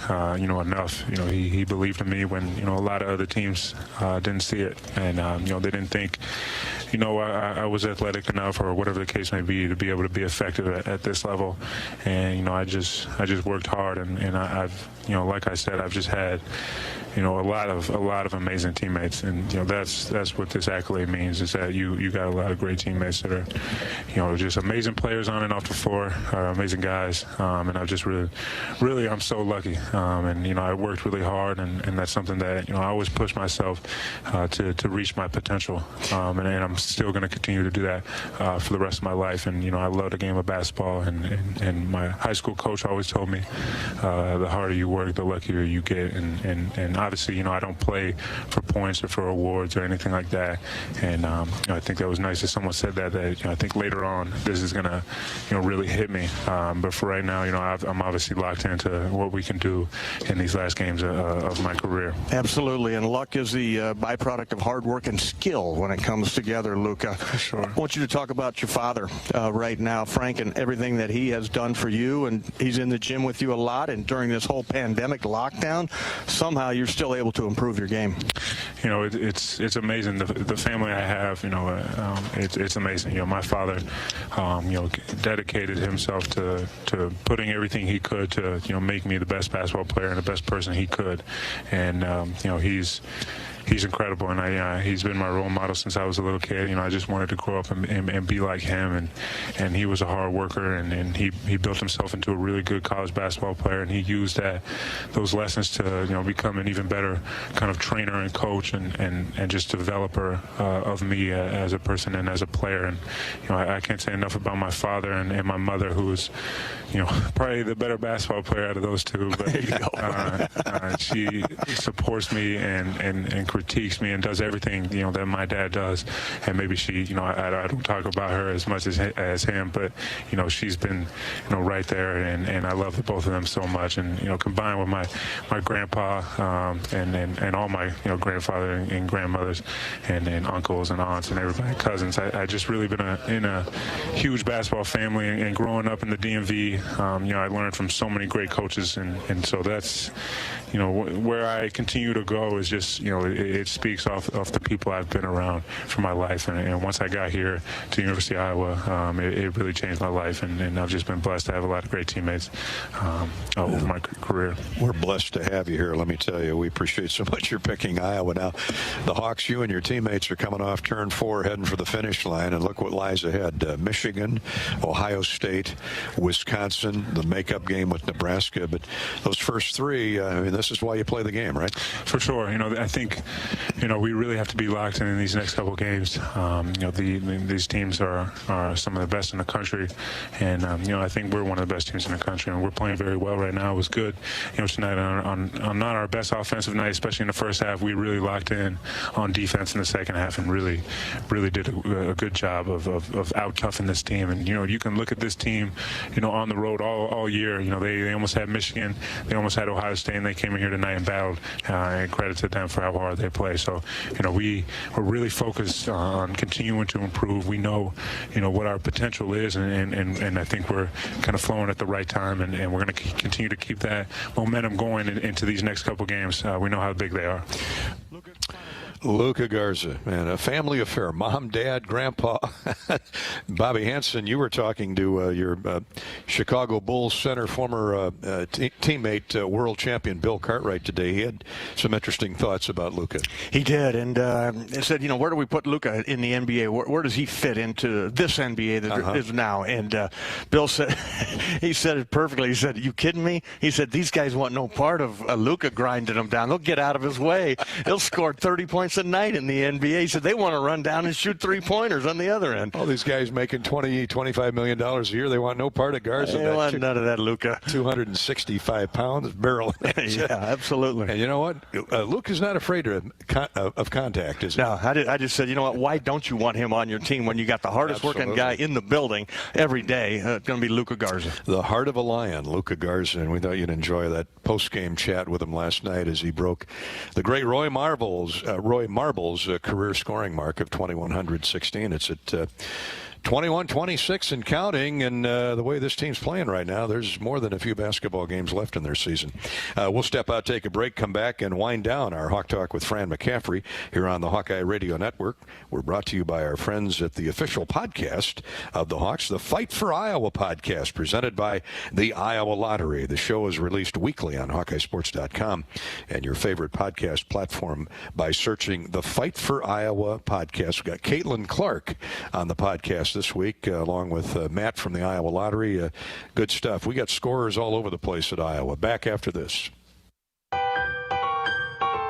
enough. He believed in me when, a lot of other teams didn't see it, and they didn't think, I was athletic enough, or whatever the case may be, to be able to be effective at this level. And I just worked hard, and I've like I said, I've just had a lot of amazing teammates, and that's what this accolade means, is that you got a lot of great teammates that are just amazing players on and off the floor, amazing guys, and I've just really I'm so lucky, and I worked really hard, and that's something that I always push myself to reach my potential, and I'm still going to continue to do that for the rest of my life. And I love the game of basketball, and my high school coach always told me the harder you work, the luckier you get, and obviously, I don't play for points or for awards or anything like that. And I think that was nice that someone said that I think later on this is going to, really hit me. But for right now, I'm obviously locked into what we can do in these last games of my career. Absolutely, and luck is the byproduct of hard work and skill when it comes together, Luka. Sure. I want you to talk about your father right now, Frank, and everything that he has done for you. And he's in the gym with you a lot, and during this whole pandemic lockdown, somehow you're still able to improve your game. It's amazing, the family I have. It's amazing. My father, dedicated himself to putting everything he could to make me the best basketball player and the best person he could, and he's incredible, and he's been my role model since I was a little kid. I just wanted to grow up and be like him, and he was a hard worker, and he built himself into a really good college basketball player, and he used those lessons to become an even better kind of trainer and coach, and just developer of me as a person and as a player. And I can't say enough about my father and my mother, who is probably the better basketball player out of those two, but she supports me and critiques me and does everything that my dad does. And maybe she, I don't talk about her as much as him, but she's been right there, and I love both of them so much. And combined with my grandpa and all my grandfather and grandmothers and uncles and aunts and everybody, cousins, I just really been in a huge basketball family, and growing up in the DMV, I learned from so many great coaches, and so that's where I continue to go is just it speaks off the people I've been around for my life, and once I got here to the University of Iowa, it really changed my life, and I've just been blessed to have a lot of great teammates over my career. We're blessed to have you here, let me tell you. We appreciate so much you're picking Iowa. Now, the Hawks, you and your teammates are coming off turn 4, heading for the finish line, and look what lies ahead. Michigan, Ohio State, Wisconsin, the makeup game with Nebraska, but those first 3, this is why you play the game, right? For sure. I think, we really have to be locked in these next couple games. These teams are some of the best in the country, and I think we're one of the best teams in the country, and we're playing very well right now. It was good, tonight on not our best offensive night, especially in the first half. We really locked in on defense in the second half, and really did a good job of out-toughing this team. And you can look at this team, on the road all year. They almost had Michigan, they almost had Ohio State, and they came in here tonight and battled. And credit to them for how hard they play. So, we're really focused on continuing to improve. We know, what our potential is, and I think we're kind of flowing at the right time, and we're going to continue to keep that momentum going into these next couple games. We know how big they are. Luka Garza, man, a family affair. Mom, Dad, Grandpa. Bobby Hansen, you were talking to your Chicago Bulls center, former teammate, world champion Bill Cartwright today. He had some interesting thoughts about Luka. He did, and he said, where do we put Luka in the NBA? Where does he fit into this NBA that is now? And Bill said, he said it perfectly. He said, you kidding me? He said, these guys want no part of Luka grinding them down. They'll get out of his way. He'll score 30 points $100 a night in the NBA. He said they want to run down and shoot three-pointers on the other end. All these guys making $25 million a year, they want no part of Garza. They want none of that, Luka. 265 pounds, barrel. Yeah, absolutely. And you know what? Luka's not afraid of contact, is he? No, I just said, you know what? Why don't you want him on your team when you got the hardest-working guy in the building every day? It's going to be Luka Garza. The heart of a lion, Luka Garza, and we thought you'd enjoy that post-game chat with him last night as he broke the great Roy Marble's career scoring mark of 2,116. It's at 21-26 and counting, and the way this team's playing right now, there's more than a few basketball games left in their season. We'll step out, take a break, come back, and wind down our Hawk Talk with Fran McCaffery here on the Hawkeye Radio Network. We're brought to you by our friends at the official podcast of the Hawks, the Fight for Iowa podcast, presented by the Iowa Lottery. The show is released weekly on HawkeyeSports.com and your favorite podcast platform by searching the Fight for Iowa podcast. We've got Caitlin Clark on the podcast this week, along with Matt from the Iowa Lottery. Good stuff. We got scorers all over the place at Iowa. Back after this.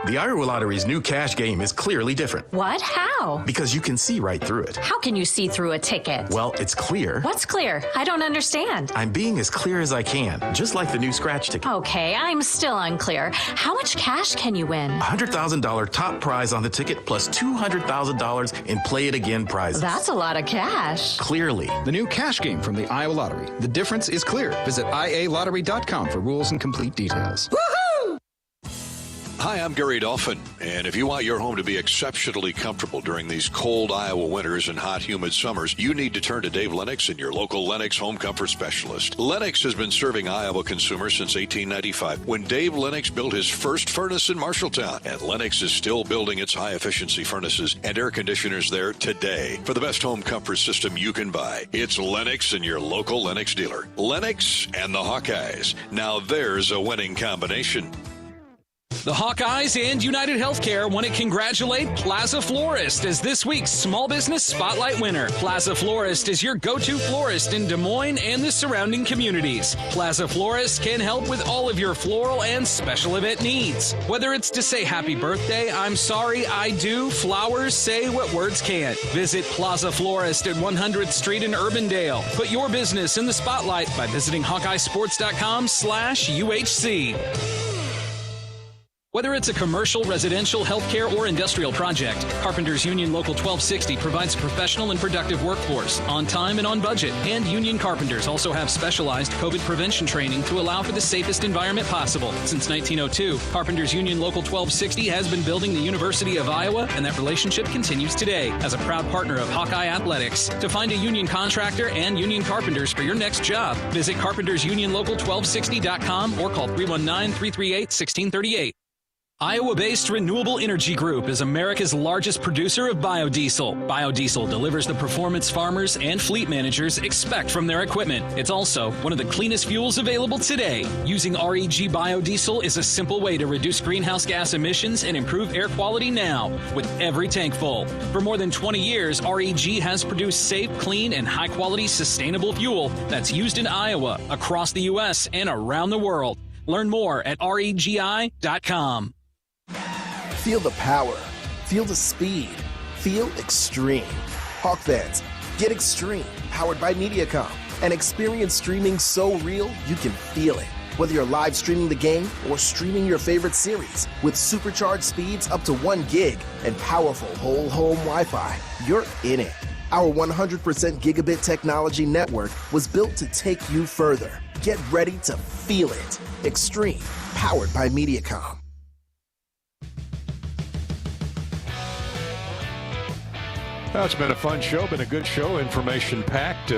The Iowa Lottery's new cash game is clearly different. What? How? Because you can see right through it. How can you see through a ticket? Well, it's clear. What's clear? I don't understand. I'm being as clear as I can, just like the new scratch ticket. Okay, I'm still unclear. How much cash can you win? $100,000 top prize on the ticket plus $200,000 in play it again prizes. That's a lot of cash. Clearly. The new cash game from the Iowa Lottery. The difference is clear. Visit IALottery.com for rules and complete details. Hi, I'm Gary Dolphin, and if you want your home to be exceptionally comfortable during these cold Iowa winters and hot, humid summers, you need to turn to Dave Lennox and your local Lennox home comfort specialist. Lennox has been serving Iowa consumers since 1895, when Dave Lennox built his first furnace in Marshalltown, and Lennox is still building its high-efficiency furnaces and air conditioners there today. For the best home comfort system you can buy, it's Lennox and your local Lennox dealer. Lennox and the Hawkeyes. Now there's a winning combination. The Hawkeyes and United Healthcare want to congratulate Plaza Florist as this week's Small Business Spotlight winner. Plaza Florist is your go-to florist in Des Moines and the surrounding communities. Plaza Florist can help with all of your floral and special event needs. Whether it's to say happy birthday, I'm sorry, I do, flowers say what words can't. Visit Plaza Florist at 100th Street in Urbandale. Put your business in the spotlight by visiting HawkeyeSports.com/UHC. Whether it's a commercial, residential, healthcare, or industrial project, Carpenters Union Local 1260 provides a professional and productive workforce, on time and on budget. And Union Carpenters also have specialized COVID prevention training to allow for the safest environment possible. Since 1902, Carpenters Union Local 1260 has been building the University of Iowa, and that relationship continues today as a proud partner of Hawkeye Athletics. To find a union contractor and union carpenters for your next job, visit carpentersunionlocal1260.com or call 319-338-1638. Iowa-based Renewable Energy Group is America's largest producer of biodiesel. Biodiesel delivers the performance farmers and fleet managers expect from their equipment. It's also one of the cleanest fuels available today. Using REG biodiesel is a simple way to reduce greenhouse gas emissions and improve air quality now with every tank full. For more than 20 years, REG has produced safe, clean, and high-quality sustainable fuel that's used in Iowa, across the U.S., and around the world. Learn more at regi.com. Feel the power. Feel the speed. Feel extreme. Hawk fans, get extreme. Powered by Mediacom. And experience streaming so real you can feel it. Whether you're live streaming the game or streaming your favorite series. With supercharged speeds up to 1 gig and powerful whole home Wi-Fi, you're in it. Our 100% gigabit technology network was built to take you further. Get ready to feel it. Extreme. Powered by Mediacom. Well, it's been a fun show, been a good show, information-packed.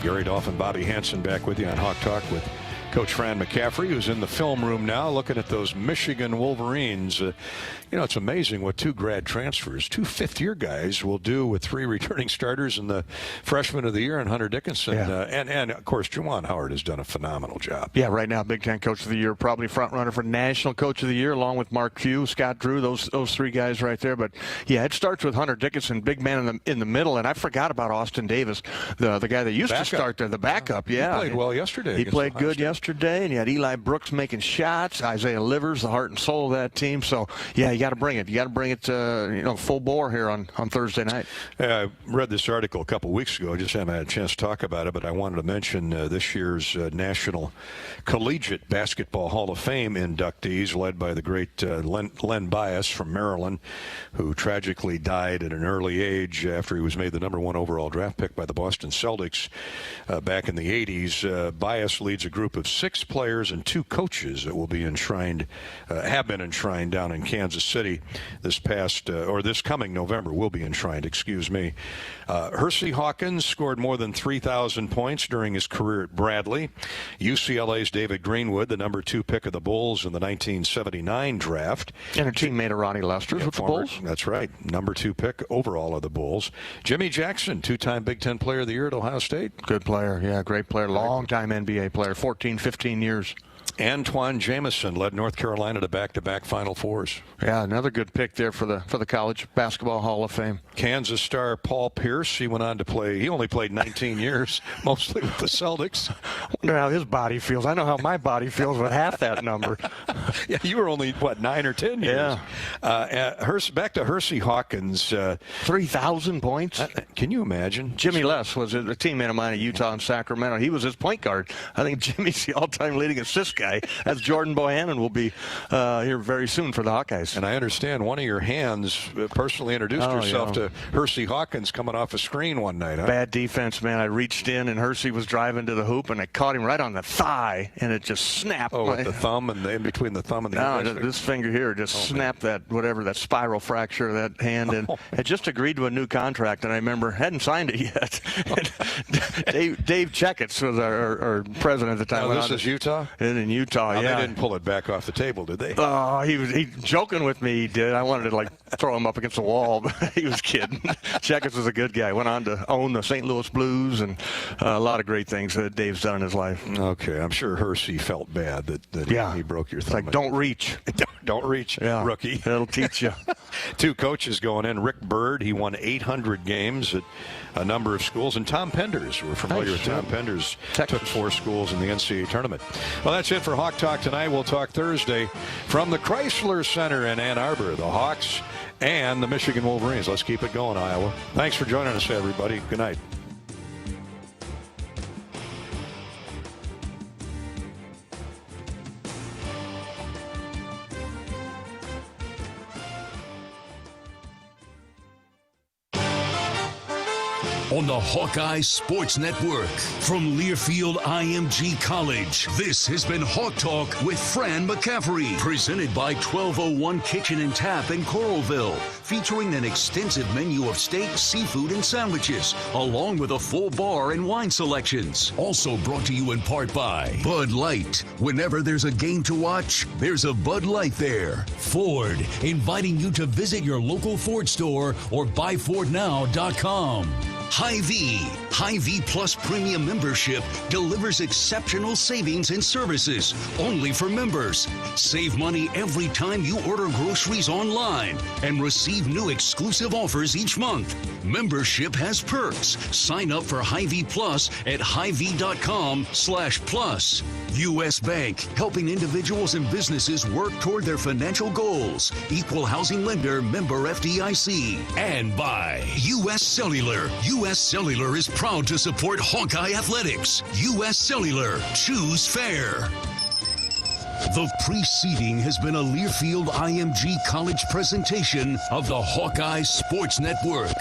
Gary Dolphin, Bobby Hansen back with you on Hawk Talk with Coach Fran McCaffery, who's in the film room now looking at those Michigan Wolverines. It's amazing what 2 grad transfers, 2 fifth-year guys will do with 3 returning starters and the freshman of the year and Hunter Dickinson. Yeah. And, of course, Juwan Howard has done a phenomenal job. Yeah, right now, Big Ten Coach of the Year, probably front runner for National Coach of the Year, along with Mark Few, Scott Drew, those 3 guys right there. But, yeah, it starts with Hunter Dickinson, big man in the middle. And I forgot about Austin Davis, the guy that used to start there, the backup. Yeah. He played well yesterday. He played good yesterday. yesterday, and you had Eli Brooks making shots, Isaiah Livers, the heart and soul of that team. So, yeah, you got to bring it. You got to bring it full bore here on Thursday night. I read this article a couple weeks ago. I just haven't had a chance to talk about it, but I wanted to mention this year's National Collegiate Basketball Hall of Fame inductees, led by the great Len Bias from Maryland, who tragically died at an early age after he was made the #1 overall draft pick by the Boston Celtics back in the 80s. Bias leads a group of 6 players and 2 coaches that will be enshrined, have been enshrined down in Kansas City this coming November will be enshrined, excuse me. Hersey Hawkins scored more than 3,000 points during his career at Bradley. UCLA's David Greenwood, the #2 pick of the Bulls in the 1979 draft. And a teammate of Ronnie Lester's with the Bulls. That's right, #2 pick overall of the Bulls. Jimmy Jackson, 2-time Big Ten Player of the Year at Ohio State. Good player, yeah, great player, long-time NBA player, 14, 15 years. Antoine Jamison led North Carolina to back-to-back Final Fours. Yeah, another good pick there for the College Basketball Hall of Fame. Kansas star Paul Pierce, he went on to play, he only played 19 years, mostly with the Celtics. I wonder how his body feels. I know how my body feels with half that number. Yeah, you were only, 9 or 10 years? Yeah. Back to Hersey Hawkins. 3,000 points? Can you imagine? Jimmy Les was a teammate of mine at Utah and Sacramento. He was his point guard. I think Jimmy's the all-time leading assist guy. As Jordan Bohannon will be here very soon for the Hawkeyes. And I understand one of your hands personally introduced yourself to Hersey Hawkins coming off a screen one night. Huh? Bad defense, man. I reached in, and Hersey was driving to the hoop, and I caught him right on the thigh, and it just snapped. Oh, with the thumb and in between the thumb and the index. This finger here just snapped that spiral fracture of that hand, and had just agreed to a new contract, and I remember hadn't signed it yet. Dave Checketts was our president at the time. This is Utah? In Utah, yeah. They didn't pull it back off the table, did they? Oh, he was joking with me. He did. I wanted to throw him up against the wall, but he was kidding. Checketts was a good guy. Went on to own the St. Louis Blues and a lot of great things that Dave's done in his life. Okay, I'm sure Hersey felt bad that he broke your thumb. It's don't reach. Don't reach, rookie. That'll teach you. 2 coaches going in. Rick Byrd, he won 800 games at a number of schools. And Tom Penders, we're familiar with Tom Penders, took 4 schools in the NCAA tournament. Well, that's it for Hawk Talk tonight. We'll talk Thursday from the Chrysler Center in Ann Arbor, the Hawks and the Michigan Wolverines. Let's keep it going, Iowa. Thanks for joining us, everybody. Good night. On the Hawkeye Sports Network. From Learfield IMG College, this has been Hawk Talk with Fran McCaffery. Presented by 1201 Kitchen and Tap in Coralville. Featuring an extensive menu of steak, seafood, and sandwiches, along with a full bar and wine selections. Also brought to you in part by Bud Light. Whenever there's a game to watch, there's a Bud Light there. Ford, inviting you to visit your local Ford store or buyfordnow.com. Hyvee Plus Premium Membership delivers exceptional savings and services only for members. Save money every time you order groceries online and receive new exclusive offers each month. Membership has perks. Sign up for Hyvee Plus at Hyvee.com/plus. U.S. Bank, helping individuals and businesses work toward their financial goals. Equal housing lender, member FDIC. And by U.S. Cellular. U.S. Cellular is proud to support Hawkeye Athletics. U.S. Cellular. Choose fair. The preceding has been a Learfield IMG College presentation of the Hawkeye Sports Network.